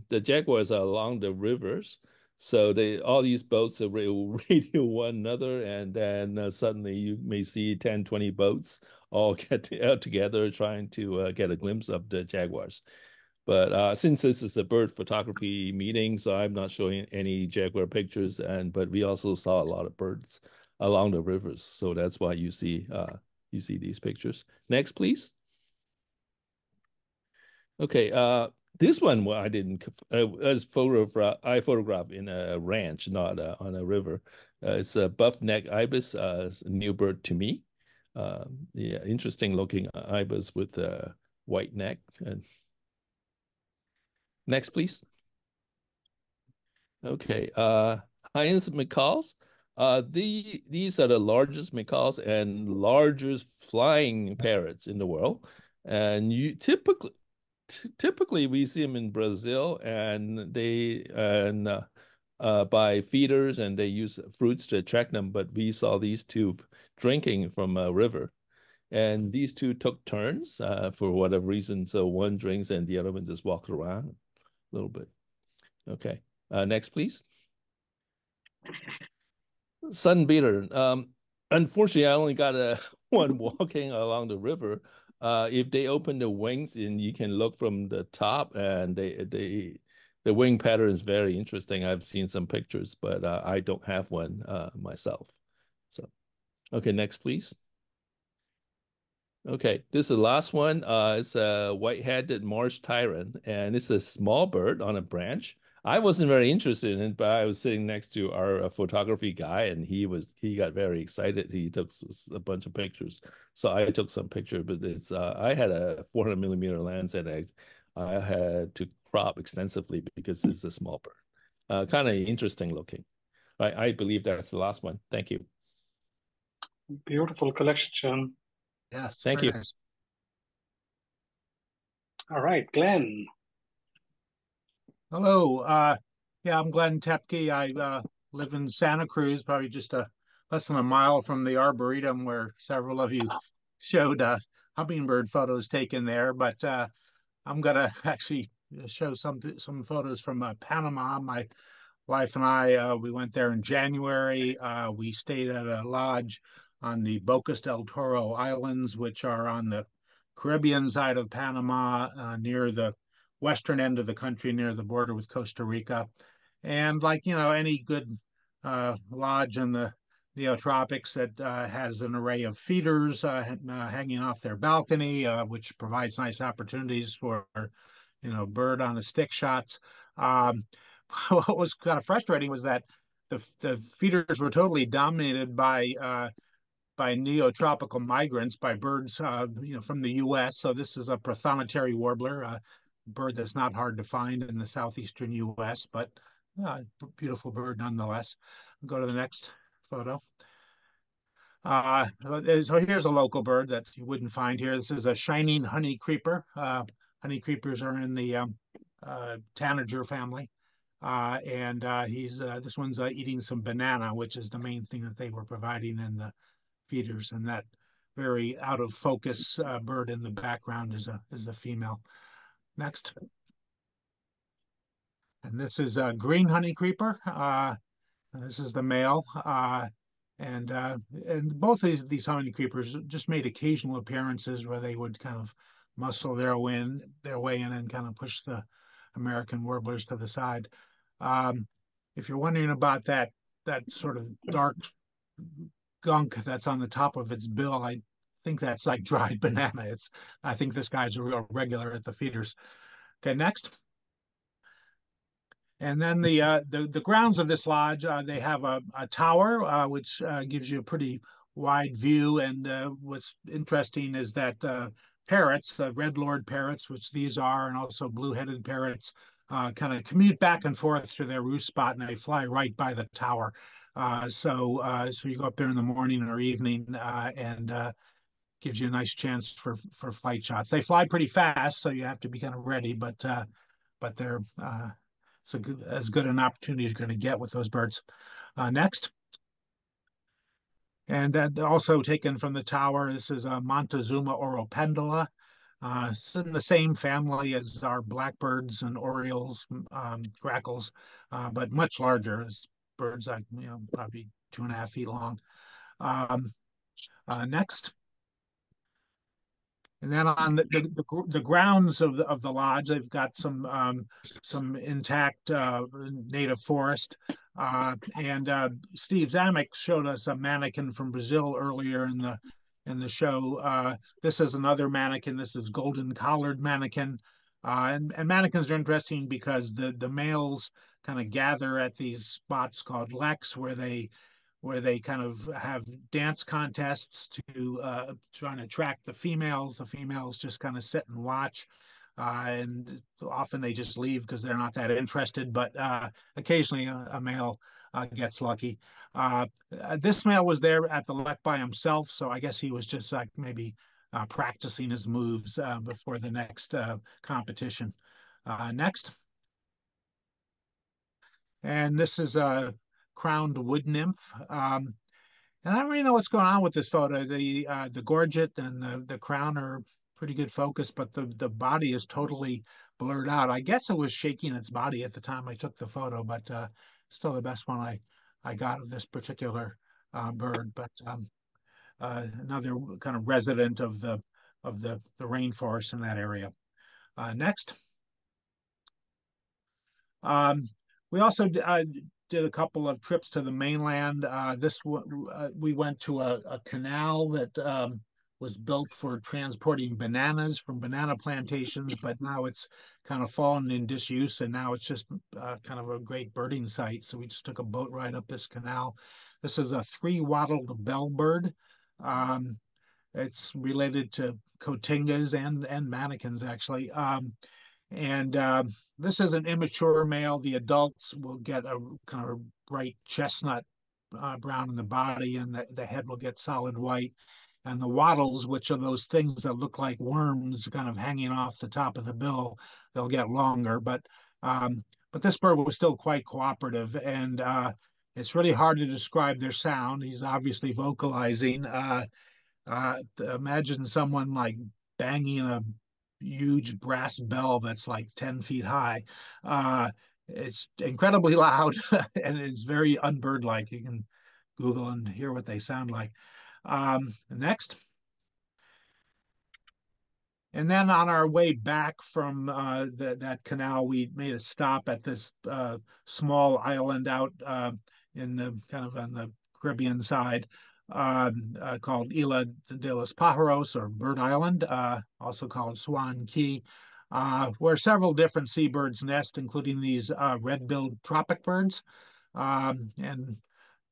the jaguars are along the rivers, so all these boats will radio one another, and then suddenly you may see 10, 20 boats all get out together trying to get a glimpse of the jaguars. But since this is a bird photography meeting, so I'm not showing any jaguar pictures, but we also saw a lot of birds along the rivers, so that's why you see these pictures. Next, please. Okay, this one, well, I didn't. I photographed in a ranch, not on a river. It's a buff neck ibis, a new bird to me. Yeah, interesting looking ibis with a white neck. And next, please. Okay, Heinz macaws. These are the largest macaws and largest flying parrots in the world, and you typically we see them in Brazil, and they by feeders, and they use fruits to attract them. But we saw these two drinking from a river, and these two took turns for whatever reason. So one drinks and the other one just walks around a little bit. Okay. Next, please. Sunbeater. Unfortunately, I only got one walking along the river. If they open the wings and you can look from the top, and the wing pattern is very interesting. I've seen some pictures, but I don't have one myself. So, okay, next, please. Okay, this is the last one. It's a white-headed marsh tyrant, and it's a small bird on a branch. I wasn't very interested in it, but I was sitting next to our photography guy, and he got very excited. He took a bunch of pictures, so I took some pictures. But it's I had a 400 millimeter lens, and I had to crop extensively because it's a small bird. Kind of interesting looking. I believe that's the last one. Thank you. Beautiful collection, Sean. Yes, thank you. Nice. All right, Glenn. Hello. Yeah, I'm Glenn Tepke. I live in Santa Cruz, probably just less than a mile from the Arboretum where several of you showed hummingbird photos taken there. But I'm gonna actually show some photos from Panama. My wife and I, we went there in January. We stayed at a lodge on the Bocas del Toro Islands, which are on the Caribbean side of Panama, near the western end of the country, near the border with Costa Rica. And like, any good lodge in the neotropics, that has an array of feeders hanging off their balcony, which provides nice opportunities for, bird on a stick shots. What was kind of frustrating was that the feeders were totally dominated by neotropical migrants, by birds from the U.S. So this is a prothonotary warbler, a bird that's not hard to find in the southeastern U.S., but beautiful bird nonetheless. I'll go to the next photo. So here's a local bird that you wouldn't find here. This is a shining honey creeper. Honey creepers are in the tanager family. And this one's eating some banana, which is the main thing that they were providing in the feeders. And that very out of focus bird in the background is the female. Next. And this is a green honey creeper. And this is the male. And both these honey creepers just made occasional appearances where they would kind of muscle their way in and kind of push the American warblers to the side. If you're wondering about that sort of dark gunk that's on the top of its bill, I think that's like dried banana. I think this guy's a real regular at the feeders. Okay, next. And then the grounds of this lodge, they have a tower, which gives you a pretty wide view. And what's interesting is that parrots, red lord parrots, which these are, and also blue-headed parrots, kind of commute back and forth to their roost spot, and they fly right by the tower. So you go up there in the morning or evening, and gives you a nice chance for flight shots. They fly pretty fast, so you have to be kind of ready, but they're it's as good an opportunity as you're going to get with those birds. Next. And that also taken from the tower. This is a Montezuma oropendula. It's in the same family as our blackbirds and orioles, grackles, but much larger. It's birds like, probably 2.5 feet long. Next. And then on the grounds of the lodge, they've got some intact native forest. And Steve Zamek showed us a mannequin from Brazil earlier in the show. This is another mannequin. This is golden collared mannequin. And mannequins are interesting because the males kind of gather at these spots called leks, where they kind of have dance contests to try and attract the females. The females just kind of sit and watch. And often they just leave because they're not that interested. But occasionally a male gets lucky. This male was there at the lek by himself. So I guess he was just like maybe practicing his moves before the next competition. Next. And this is a crowned wood nymph. And I don't really know what's going on with this photo. The gorget and the crown are pretty good focus, but the body is totally blurred out. I guess it was shaking its body at the time I took the photo, but still the best one I got of this particular bird. But another kind of resident of the rainforest in that area. Next. We also did a couple of trips to the mainland. We went to a canal that was built for transporting bananas from banana plantations, but now it's kind of fallen in disuse, and now it's just kind of a great birding site. So we just took a boat ride up this canal. This is a three-wattled bellbird. It's related to cotingas and manakins, actually. This is an immature male. The adults will get a kind of bright chestnut brown in the body, and the head will get solid white. And the wattles, which are those things that look like worms kind of hanging off the top of the bill, they'll get longer. But this bird was still quite cooperative, and it's really hard to describe their sound. He's obviously vocalizing. Imagine someone like banging a huge brass bell that's like 10 feet high. It's incredibly loud and it's very unbird-like. You can Google and hear what they sound like. Next. And then on our way back from that canal, we made a stop at this small island out in the kind of on the Caribbean side called Isla de los Pájaros, or Bird Island, also called Swan Key, where several different seabirds nest, including these red-billed tropic birds. And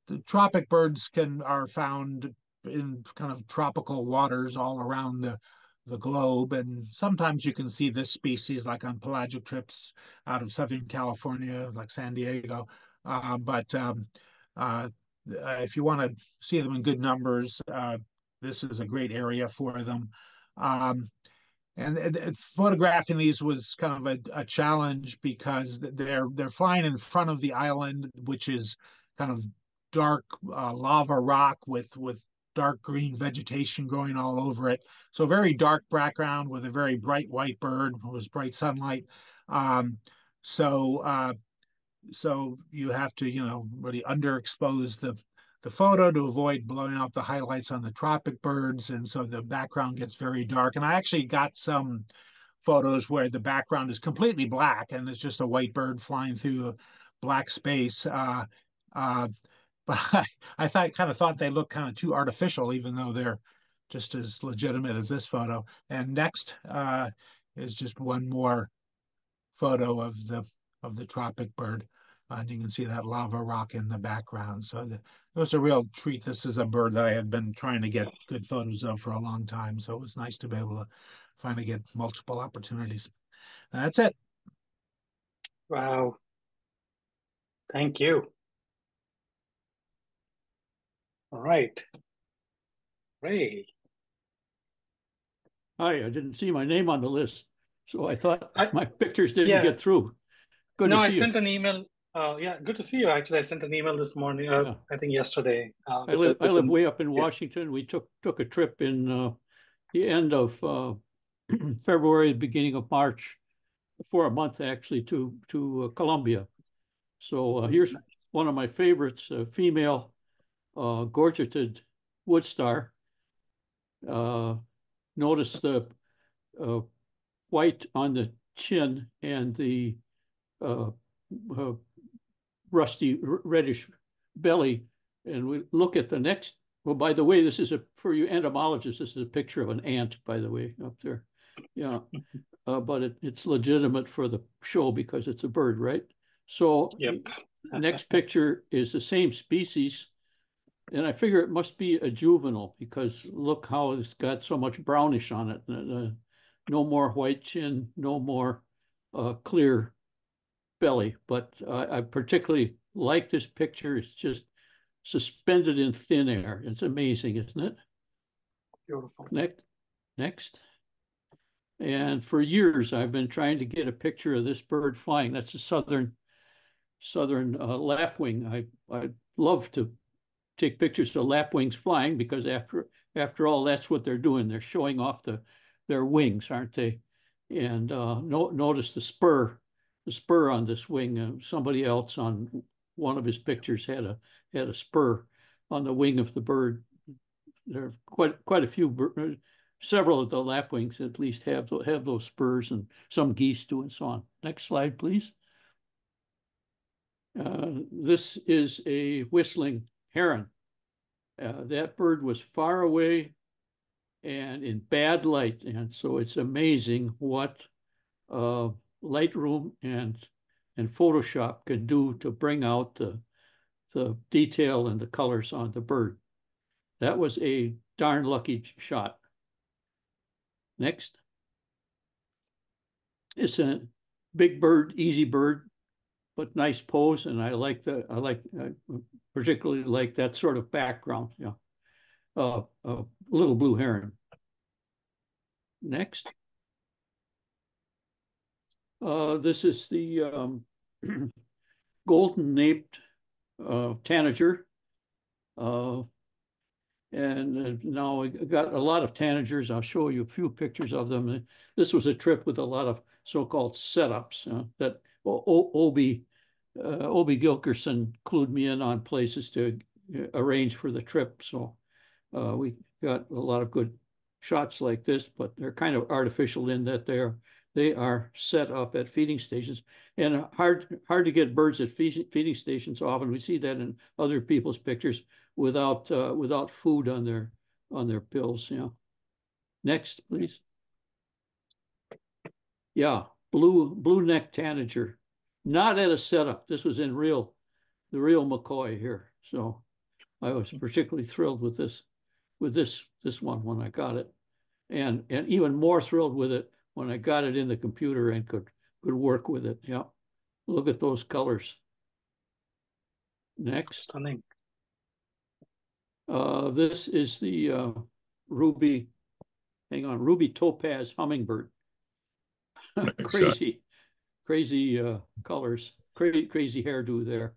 the tropic birds are found in kind of tropical waters all around the globe, and sometimes you can see this species like on pelagic trips out of Southern California, like San Diego. But if you want to see them in good numbers, this is a great area for them. And photographing these was kind of a challenge because they're flying in front of the island, which is kind of dark lava rock with dark green vegetation growing all over it. So very dark background with a very bright white bird. It was bright sunlight. So you have to, really underexpose the photo to avoid blowing out the highlights on the tropic birds. And so the background gets very dark. And I actually got some photos where the background is completely black and it's just a white bird flying through a black space. But I kind of thought they looked kind of too artificial, even though they're just as legitimate as this photo. And next is just one more photo of the tropic bird. And you can see that lava rock in the background. So it was a real treat. This is a bird that I had been trying to get good photos of for a long time. So it was nice to be able to finally get multiple opportunities. And that's it. Wow. Thank you. All right. Ray. Hi, I didn't see my name on the list, so I thought my pictures didn't get through. Good to see you. I sent an email. Yeah, good to see you. Actually, I sent an email this morning. I think yesterday. I live way up in Washington. We took a trip in the end of February, beginning of March, for a month actually to Colombia. So here's one of my favorites, a female gorgeted wood star. Notice the white on the chin and the rusty reddish belly. And we look at the next. Well, by the way, this is for you entomologists, this is a picture of an ant, by the way, up there. Yeah, but it's legitimate for the show because it's a bird, right? So the next picture is the same species. And I figure it must be a juvenile because look how it's got so much brownish on it. No more white chin, no more clear belly. But I particularly like this picture. It's just suspended in thin air. It's amazing, isn't it? Beautiful. Next. And for years, I've been trying to get a picture of this bird flying. That's a southern lapwing. I love to take pictures of lapwings flying because after all, that's what they're doing. They're showing off the their wings, aren't they? And notice the spur on this wing. Somebody else on one of his pictures had a spur on the wing of the bird. There are quite a few several of the lapwings at least have those spurs, and some geese do, and so on. Next slide, please. This is a whistling heron. That bird was far away and in bad light, and so it's amazing what Lightroom and Photoshop can do to bring out the detail and the colors on the bird. That was a darn lucky shot. Next. It's a big bird, easy bird, but nice pose, and I particularly like that sort of background. Yeah, little blue heron. Next, this is the golden-naped tanager, and now I got a lot of tanagers. I'll show you a few pictures of them. This was a trip with a lot of so-called setups that Obi Gilkerson clued me in on places to arrange for the trip. So we got a lot of good shots like this, but they're kind of artificial in that they are set up at feeding stations, and hard to get birds at feeding stations often. We see that in other people's pictures without food on their bills. Yeah. Next, please. Yeah, blue neck tanager, not at a setup. This was in the real McCoy here. So I was particularly thrilled with this one when I got it, and even more thrilled with it when I got it in the computer and could work with it. Yeah, look at those colors. Next. Stunning. This is the ruby topaz hummingbird. crazy colors, crazy hairdo there.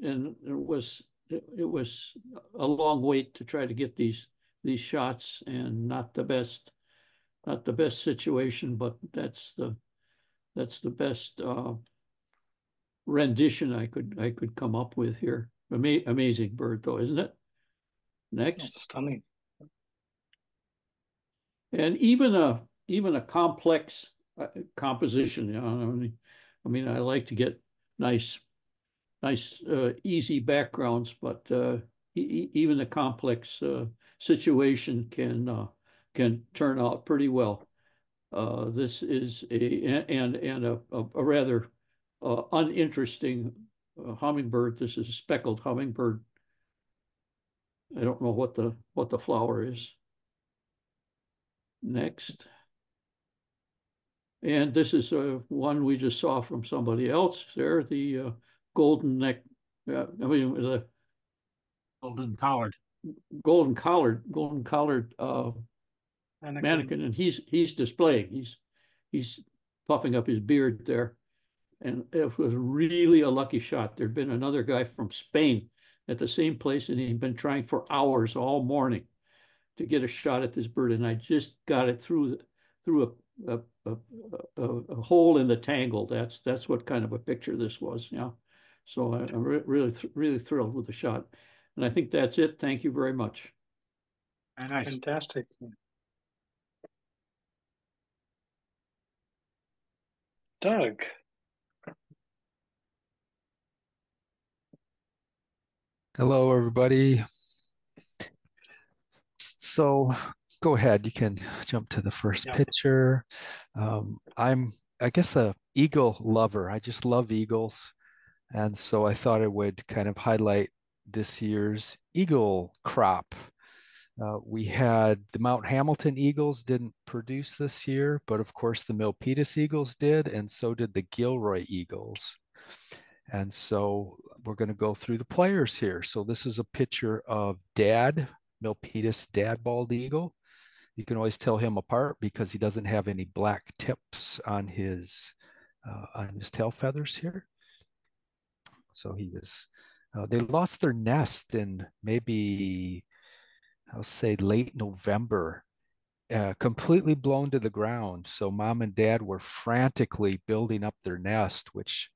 And it was a long wait to try to get these shots, and not the best situation, but that's the best rendition I could come up with here. Amazing bird though, isn't it? Next. Oh, stunning. And even a complex composition, you know, I mean, I like to get nice easy backgrounds, but even a complex situation can turn out pretty well. This is a rather uninteresting hummingbird. This is a speckled hummingbird. I don't know what the flower is. Next. And this is one we just saw from somebody else there, the golden neck, the golden collared mannequin, and he's displaying. He's puffing up his beard there, and it was really a lucky shot. There'd been another guy from Spain at the same place, and he'd been trying for hours all morning to get a shot at this bird, and I just got it through a hole in the tangle. That's what kind of a picture this was. Yeah, so I'm really thrilled with the shot, and I think that's it. Thank you very much. Nice. Fantastic. Doug. Hello, everybody. So go ahead. You can jump to the first picture. I'm, I guess, a eagle lover. I just love eagles. And so I thought I would kind of highlight this year's eagle crop. We had the Mount Hamilton eagles didn't produce this year, but of course the Milpitas eagles did, and so did the Gilroy eagles. And so we're going to go through the players here. So this is a picture of Dad, Milpitas dad bald eagle. You can always tell him apart because he doesn't have any black tips on his tail feathers here. So he was, they lost their nest in maybe I'll say late November, completely blown to the ground. So mom and dad were frantically building up their nest, which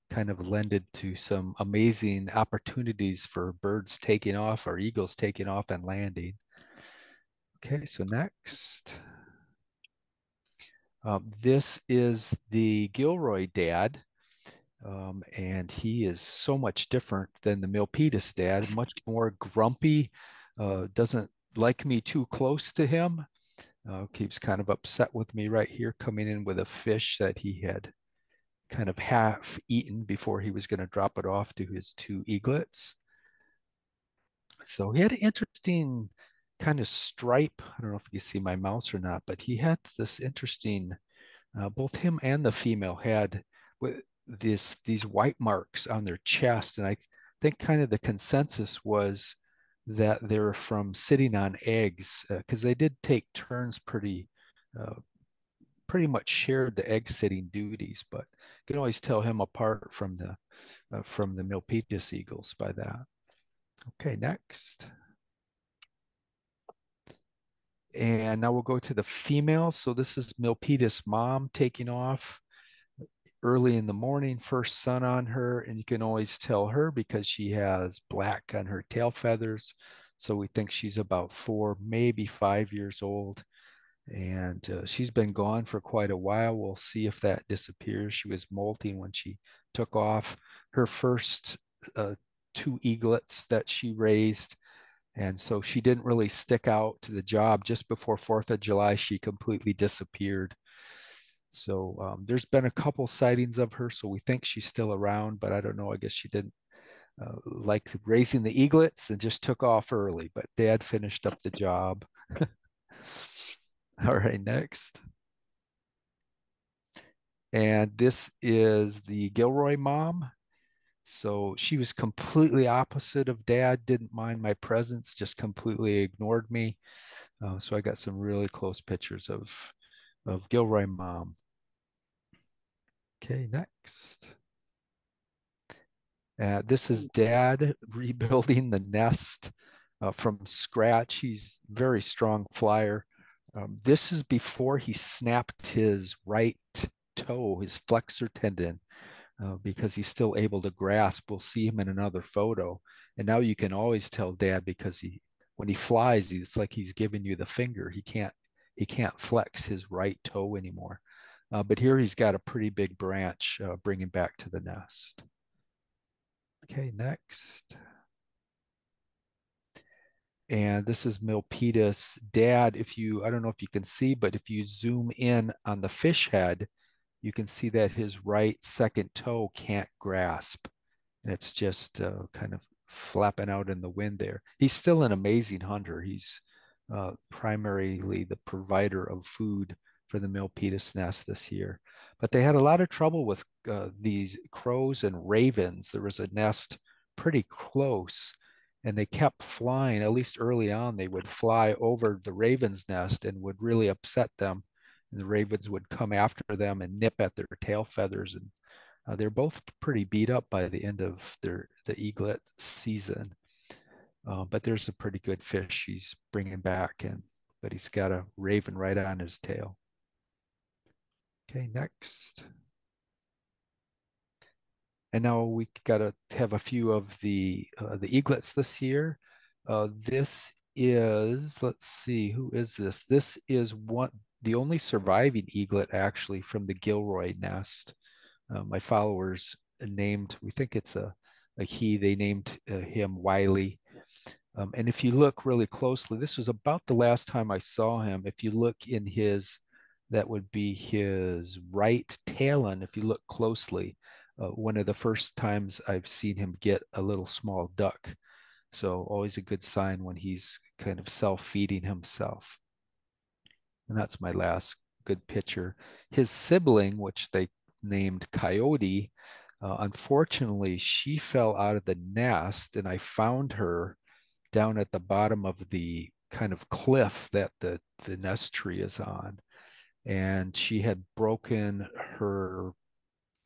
kind of lended to some amazing opportunities for birds taking off or eagles taking off and landing. Okay, so next. This is the Gilroy dad, and he is so much different than the Milpitas dad, much more grumpy, doesn't like me too close to him, keeps kind of upset with me right here, coming in with a fish that he had kind of half eaten before he was going to drop it off to his two eaglets. So he had an interesting kind of stripe. I don't know if you see my mouse or not, but he had this interesting, both him and the female had with these white marks on their chest. And I think kind of the consensus was that they're from sitting on eggs, because they did take turns pretty much shared the egg sitting duties, but you can always tell him apart from the Milpitas eagles by that. Okay, next. And now we'll go to the female. So this is Milpitas mom taking off early in the morning, first sun on her, and you can always tell her because she has black on her tail feathers. So we think she's about 4, maybe 5 years old. And she's been gone for quite a while. We'll see if that disappears. She was molting when she took off. Her first 2 eaglets that she raised, and so she didn't really stick out to the job. Just before 4th of July, she completely disappeared. So there's been a couple sightings of her, so we think she's still around, but I don't know. I guess she didn't like raising the eaglets and just took off early, but dad finished up the job. All right, next. And this is the Gilroy mom. So she was completely opposite of dad, didn't mind my presence, just completely ignored me. So I got some really close pictures of Gilroy mom. Okay, next. This is dad rebuilding the nest from scratch. He's a very strong flyer. This is before he snapped his right toe, his flexor tendon, because he's still able to grasp. We'll see him in another photo. And now you can always tell dad because when he flies, it's like he's giving you the finger. He can't flex his right toe anymore. But here he's got a pretty big branch bringing back to the nest. Okay, next. And this is Milpitas dad. I don't know if you can see, but if you zoom in on the fish head, you can see that his right second toe can't grasp. And it's just kind of flapping out in the wind there. He's still an amazing hunter. He's primarily the provider of food for the Milpitas nest this year. But they had a lot of trouble with these crows and ravens. There was a nest pretty close, and they kept flying. At least early on, they would fly over the raven's nest and would really upset them. And the ravens would come after them and nip at their tail feathers. And they're both pretty beat up by the end of the eaglet season. But there's a pretty good fish he's bringing back, but he's got a raven right on his tail. Okay, next. And now we got to have a few of the eaglets this year. This is, let's see, who is this? This is the only surviving eaglet actually from the Gilroy nest. My followers named, we think it's a he, they named him Wiley. And if you look really closely, this was about the last time I saw him. If you look in that would be his right talon. If you look closely, one of the first times I've seen him get a little small duck. So always a good sign when he's kind of self-feeding himself. And that's my last good picture. His sibling, which they named Coyote, unfortunately, she fell out of the nest, and I found her down at the bottom of the kind of cliff that the nest tree is on. And she had broken her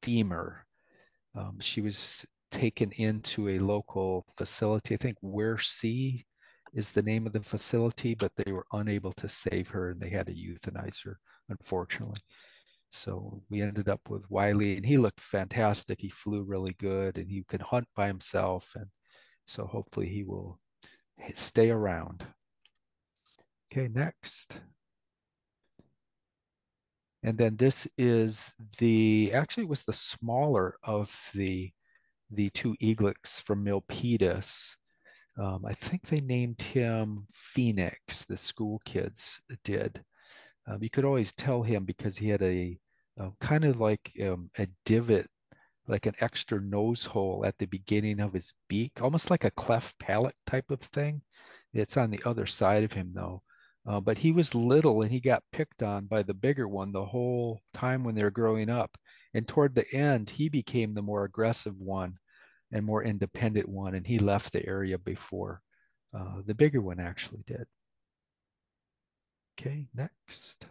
femur. She was taken into a local facility. I think Where Sea is the name of the facility, but they were unable to save her and they had to euthanize her, unfortunately. So we ended up with Wiley, and he looked fantastic. He flew really good and he could hunt by himself. And so hopefully he will stay around. Okay, next. And then this is actually it was the smaller of the two eaglets from Milpitas. I think they named him Phoenix, the school kids did. You could always tell him because he had a kind of like a divot, like an extra nose hole at the beginning of his beak, almost like a cleft palate type of thing. It's on the other side of him though. But he was little and he got picked on by the bigger one the whole time when they were growing up. And toward the end, he became the more aggressive one and more independent one, and he left the area before the bigger one actually did. Okay, next.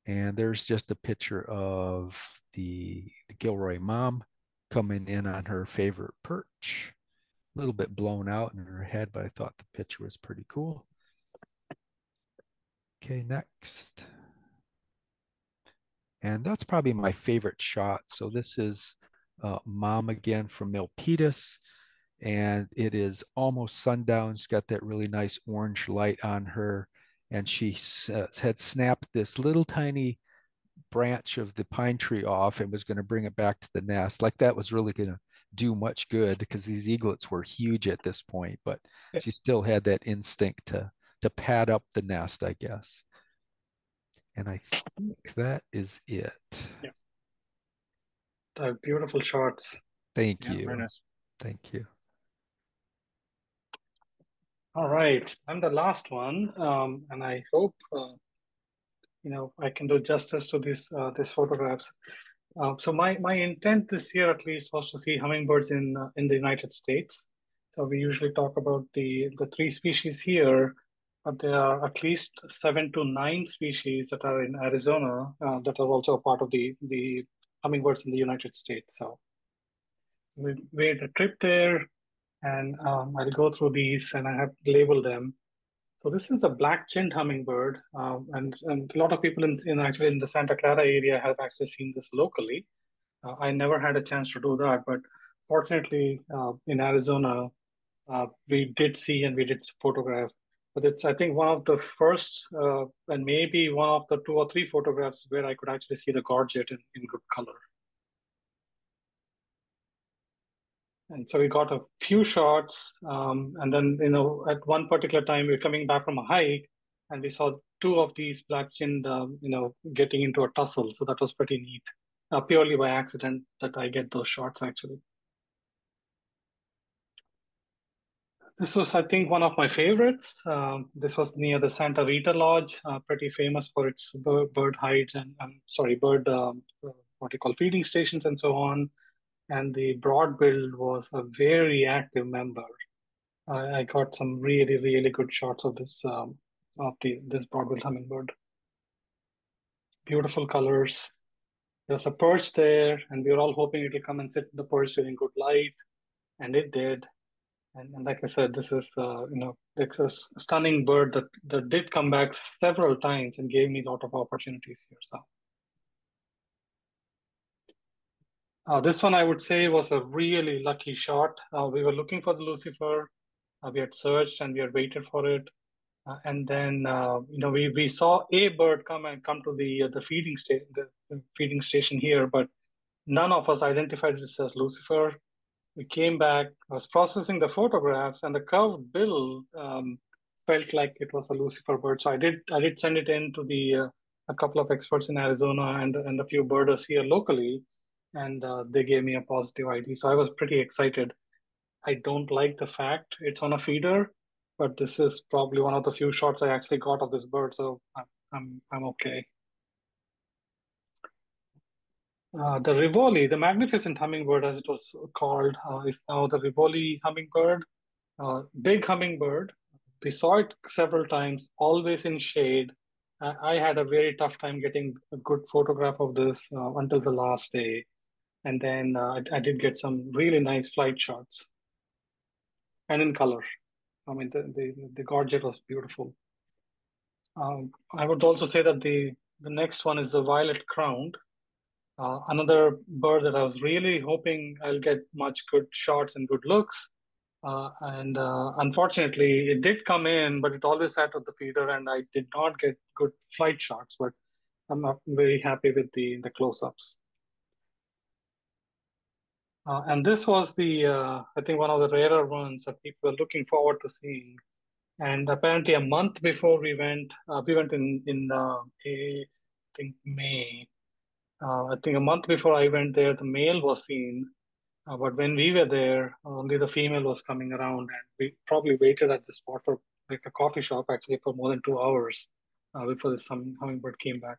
And there's just a picture of the Gilroy mom coming in on her favorite perch. A little bit blown out in her head, but I thought the picture was pretty cool. Okay, next. And that's probably my favorite shot. So this is mom again from Milpitas, and it is almost sundown. She's got that really nice orange light on her, and she had snapped this little tiny branch of the pine tree off and was going to bring it back to the nest. Like that was really going to do much good because these eaglets were huge at this point, but she still had that instinct to pad up the nest, I guess. And I think that is it. Yeah. Beautiful shots. Thank you. Very nice. Thank you. All right, I'm the last one, and I hope I can do justice to these photographs. So my intent this year, at least, was to see hummingbirds in the United States. So we usually talk about the 3 species here, but there are at least 7 to 9 species that are in Arizona that are also a part of the hummingbirds in the United States. So we made a trip there, and I'll go through these, and I have labeled them. So this is a black-chinned hummingbird, and a lot of people actually in the Santa Clara area have actually seen this locally. I never had a chance to do that, but fortunately in Arizona, we did see and we did photograph. But it's, I think, one of the first and maybe one of the 2 or 3 photographs where I could actually see the gorget in good color. And so we got a few shots, and then, at one particular time, we were coming back from a hike, and we saw 2 of these black-chinned, getting into a tussle. So that was pretty neat. Purely by accident that I get those shots, actually. This was, I think, one of my favorites. This was near the Santa Rita Lodge, pretty famous for its bird hides and, bird, what you call feeding stations and so on. And the broad-billed was a very active member. I got some really, really good shots of this this broad-billed hummingbird. Beautiful colors. There's a perch there, and we were all hoping it will come and sit in the perch during good light, and it did. And like I said, this is it's a stunning bird that did come back several times and gave me a lot of opportunities here. So this one I would say was a really lucky shot. We were looking for the Lucifer. We had searched and we had waited for it. And then we saw a bird come to the feeding station here, but none of us identified this as Lucifer. We came back, I was processing the photographs, and the curved bill felt like it was a Lucifer bird. So I did send it in to a couple of experts in Arizona and a few birders here locally, and they gave me a positive ID. So I was pretty excited. I don't like the fact it's on a feeder, but this is probably one of the few shots I actually got of this bird, so I'm okay. The Rivoli, the magnificent hummingbird, as it was called, is now the Rivoli hummingbird. Big hummingbird. We saw it several times, always in shade. I had a very tough time getting a good photograph of this until the last day. And then I did get some really nice flight shots. and in color. I mean, the gorget was beautiful. I would also say that the next one is the violet-crowned, another bird that I was really hoping I'll get much good shots and good looks. And unfortunately, it did come in, but it always sat at the feeder, and I did not get good flight shots. But I'm very happy with the close-ups. And this was I think one of the rarer ones that people are looking forward to seeing. And apparently, a month before we went in I think May. I think a month before I went there, the male was seen. But when we were there, only the female was coming around, and we probably waited at the spot for like a coffee shop actually for more than 2 hours before the hummingbird came back.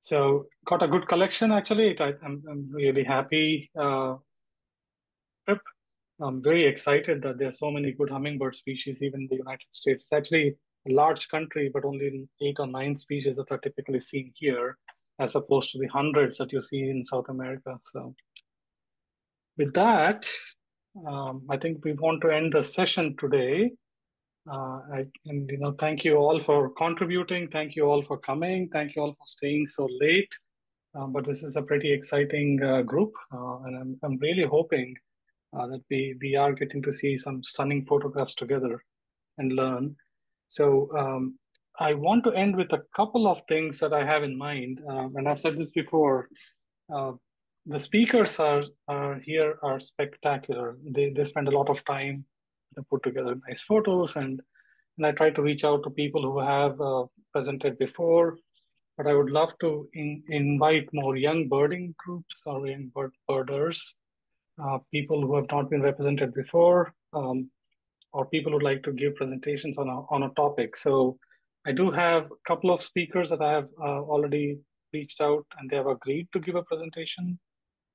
So got a good collection actually. I'm really happy trip. I'm very excited that there are so many good hummingbird species even in the United States. It's actually a large country, but only 8 or 9 species that are typically seen here, as opposed to the hundreds that you see in South America. So with that, I think we want to end the session today. Thank you all for contributing. Thank you all for coming. Thank you all for staying so late. But this is a pretty exciting group, and I'm really hoping that we are getting to see some stunning photographs together and learn. So I want to end with a couple of things that I have in mind. And I've said this before. The speakers here are spectacular. They spend a lot of time to put together nice photos, and I try to reach out to people who have presented before. But I would love to invite more young birding groups or young birders, people who have not been represented before, or people who would like to give presentations on a topic. So I do have a couple of speakers that I have already reached out, and they have agreed to give a presentation.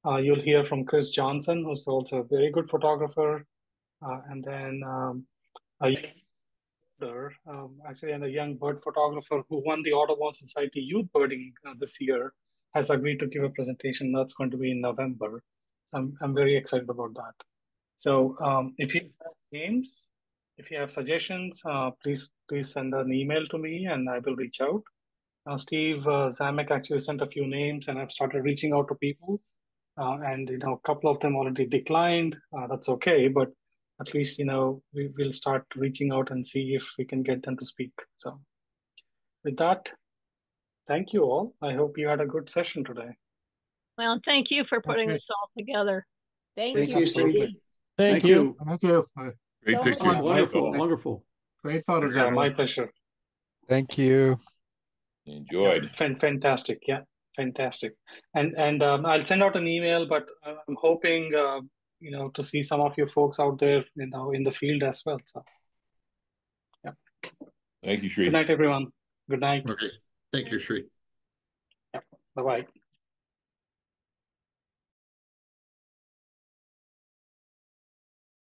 You'll hear from Chris Johnson, who's also a very good photographer, and then actually, and a young bird photographer who won the Audubon Society Youth Birding this year has agreed to give a presentation. That's going to be in November. So I'm very excited about that. So if you have names, if you have suggestions, please send an email to me and I will reach out. Steve Zamek actually sent a few names, and I've started reaching out to people. And a couple of them already declined. That's okay, but at least we will start reaching out and see if we can get them to speak. So with that, thank you all. I hope you had a good session today. Well, thank you for putting this all together. Thank you, you. Steve. Thank you. Thank you. Great So pictures. much fun. Wonderful, wonderful. Great photos, Yeah, my everyone. pleasure. Thank you. Enjoyed. Fantastic. Yeah, fantastic. And I'll send out an email, but I'm hoping to see some of you folks out there in the field as well. So yeah. Thank you, Sri. Good night, everyone. Good night. Okay. Thank you, Sri. Yeah. Bye-bye.